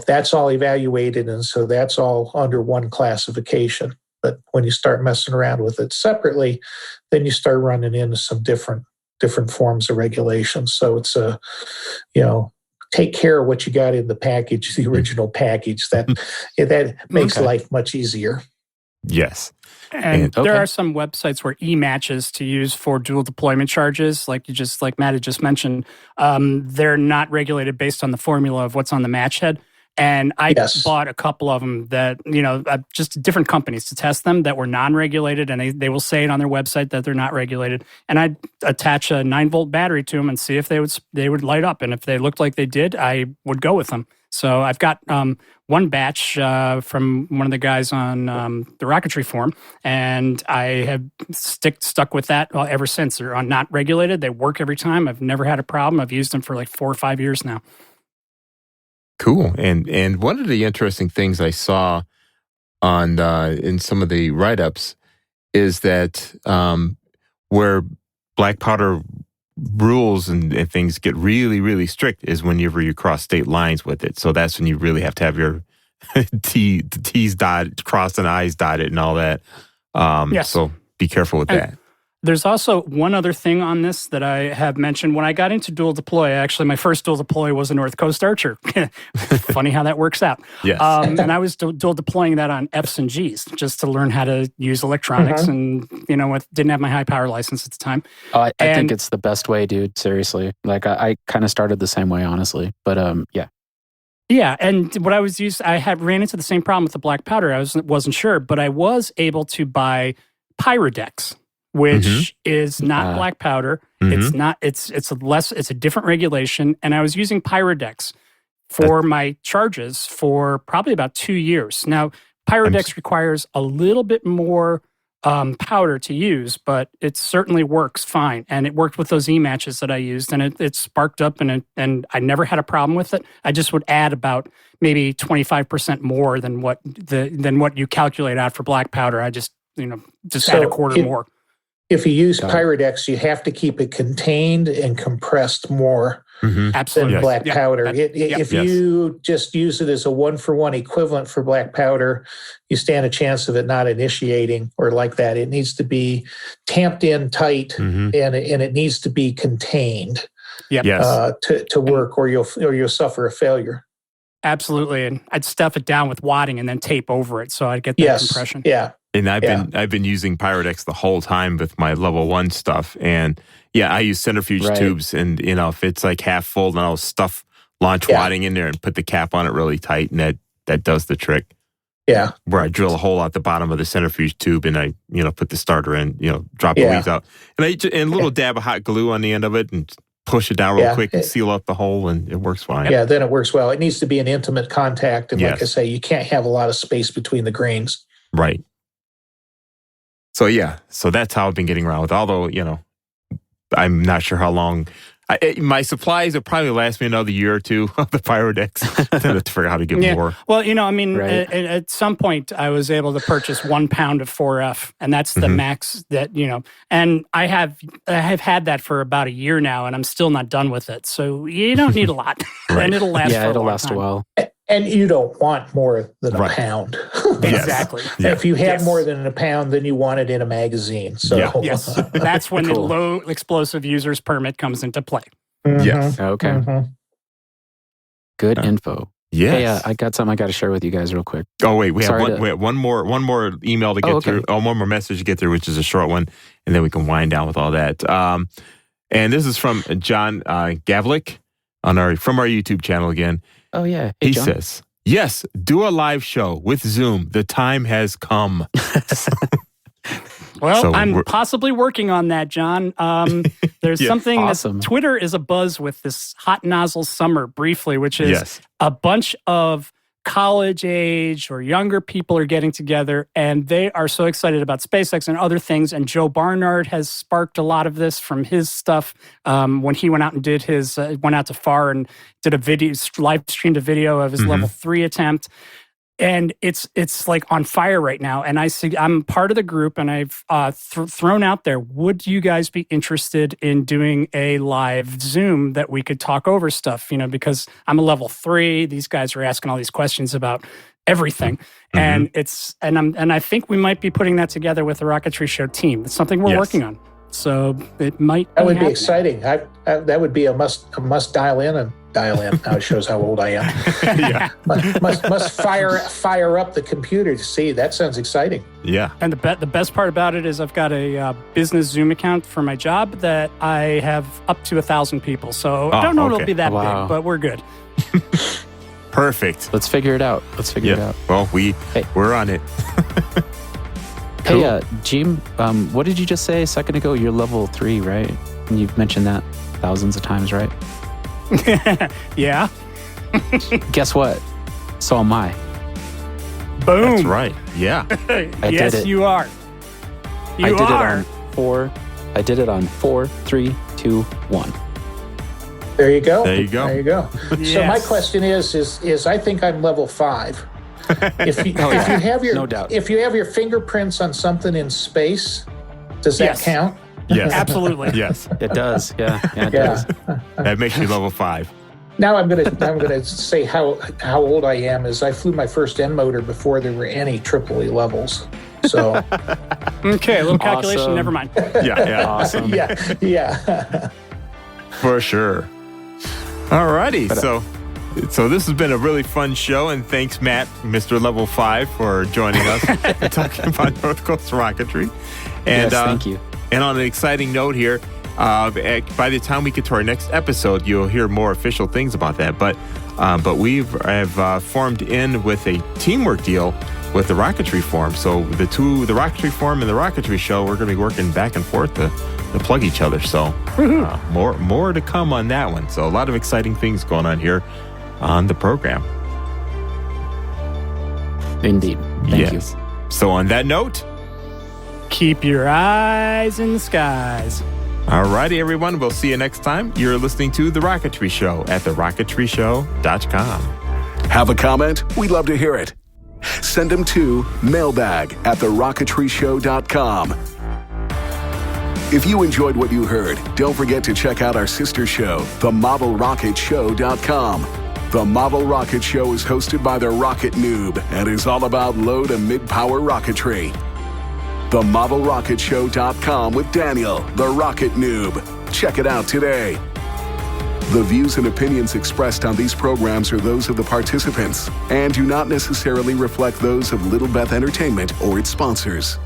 that's all evaluated, and so that's all under one classification. But when you start messing around with it separately, then you start running into some different forms of regulations. So it's take care of what you got in the package, the original package. That makes life much easier. Yes. And there are some websites where e-matches to use for dual deployment charges, like Matt had just mentioned. They're not regulated based on the formula of what's on the match head. And I bought a couple of them that, just different companies to test them that were non-regulated, and they will say it on their website that they're not regulated. And I'd attach a 9-volt battery to them and see if they would light up. And if they looked like they did, I would go with them. So I've got one batch from one of the guys on the Rocketry Forum, and I have stuck with that ever since. They're not regulated. They work every time. I've never had a problem. I've used them for like 4 or 5 years now. Cool. And one of the interesting things I saw on in some of the write-ups is that where black powder rules and things get really, really strict is whenever you cross state lines with it. So that's when you really have to have your T's dotted, crossed and I's dotted and all that. Yes. So be careful with that. There's also one other thing on this that I have mentioned. When I got into dual deploy, actually my first dual deploy was a Northcoast Archer. Funny how that works out. Yes. And I was dual deploying that on F's and G's just to learn how to use electronics, and didn't have my high power license at the time. I think it's the best way, dude. Seriously, like I kind of started the same way, honestly. But yeah. Yeah, and what I ran into the same problem with the black powder. I wasn't sure, but I was able to buy Pyrodex, which is not black powder. It's not. It's a different regulation, and I was using Pyrodex for my charges for probably about 2 years. Now, Pyrodex requires a little bit more powder to use, but it certainly works fine. And it worked with those e-matches that I used, and it sparked up, and I never had a problem with it. I just would add about maybe 25% more than what you calculate out for black powder. I just add a quarter more. If you use Pyrodex, you have to keep it contained and compressed more Absolutely. than black powder. If you just use it as a 1-for-1 equivalent for black powder, you stand a chance of it not initiating or like that. It needs to be tamped in tight, and it needs to be contained to work, or you'll suffer a failure. Absolutely, and I'd stuff it down with wadding and then tape over it so I'd get that compression. Yeah. And I've been using Pyrodex the whole time with my level 1 stuff, and I use centrifuge tubes, and if it's like half full, then I'll stuff launch wadding in there and put the cap on it really tight, and that does the trick. Yeah, where I drill a hole out the bottom of the centrifuge tube, and I put the starter in, drop the leaves out, and a little dab of hot glue on the end of it, and push it down real quick and seal up the hole, and it works fine. Yeah, then it works well. It needs to be an intimate contact. And like Yes. I say, you can't have a lot of space between the grains. Right. So, so that's how I've been getting around with, although, I'm not sure how long. My supplies will probably last me another year or two of the Pyrodex to figure out how to get more. Well, at some point I was able to purchase 1 pound of 4F, and that's the max that, and I have had that for about a year now, and I'm still not done with it. So you don't need a lot, and it'll last for a long time. A while. And you don't want more than a pound. Exactly. Yeah. If you have more than a pound, then you want it in a magazine. So yes, that's when the low explosive users permit comes into play. Yes. Okay. Good info. Yes. Hey, I got something I got to share with you guys real quick. Oh wait, we have one more email to get through. Oh, one more message to get through, which is a short one, and then we can wind down with all that. And this is from John Gavlik from our YouTube channel again. Oh yeah, hey, he John. says, "Yes, do a live show with Zoom. The time has come." Well, I'm possibly working on that, John. There's something. Awesome. Twitter is abuzz with this hot nozzle summer, briefly, which is a bunch of college age or younger people are getting together, and they are so excited about SpaceX and other things. And Joe Barnard has sparked a lot of this from his stuff when he went out and did his went out to FAR and did a video, live streamed a video of his level 3 attempt. And it's like on fire right now. And I'm part of the group, and I've thrown out there, would you guys be interested in doing a live Zoom that we could talk over stuff? Because I'm a level 3. These guys are asking all these questions about everything. And I think we might be putting that together with the Rocketry Show team. It's something we're working on. So it might That would be exciting. That would be a must dial in and dial in. Now it shows how old I am. must fire up the computer to see. That sounds exciting. Yeah. And the best part about it is I've got a business Zoom account for my job that I have up to 1,000 people. So I don't know if it'll be that big, but we're good. Perfect. Let's figure it out. It out. Well, we're on it. Cool. Hey, Jim, what did you just say a second ago? You're level 3, right? And you've mentioned that thousands of times, right? Yeah. Guess what? So am I. Boom. That's right. Yeah. Yes, you are. I did it on 4, 3, 2, 1. There you go. Yes. So my question is I think I'm level 5. If you have your no doubt. If you have your fingerprints on something in space, does that count? Yes. Absolutely. Yes. It does. Yeah, it does. That makes you level 5. Now I'm gonna say how old I am is I flew my first N motor before there were any AAA levels. So okay, a little calculation. Awesome. Never mind. Yeah. Awesome. Yeah. For sure. Alrighty. So this has been a really fun show, and thanks, Matt, Mr. Level 5, for joining us and talking about Northcoast Rocketry. And, yes, thank you. And on an exciting note here, by the time we get to our next episode, you'll hear more official things about that. But have formed in with a teamwork deal with the Rocketry Forum. So the Rocketry Forum and the Rocketry Show, we're going to be working back and forth to plug each other. So more to come on that one. So a lot of exciting things going on here on the program. Indeed. Thank you. So on that note, keep your eyes in the skies. All righty, everyone. We'll see you next time. You're listening to The Rocketry Show at TheRocketryShow.com. Have a comment? We'd love to hear it. Send them to mailbag at TheRocketryShow.com. If you enjoyed what you heard, don't forget to check out our sister show, TheModelRocketShow.com. The Model Rocket Show is hosted by the Rocket Noob and is all about low to mid-power rocketry. TheModelRocketShow.com with Daniel, the Rocket Noob. Check it out today. The views and opinions expressed on these programs are those of the participants and do not necessarily reflect those of Little Beth Entertainment or its sponsors.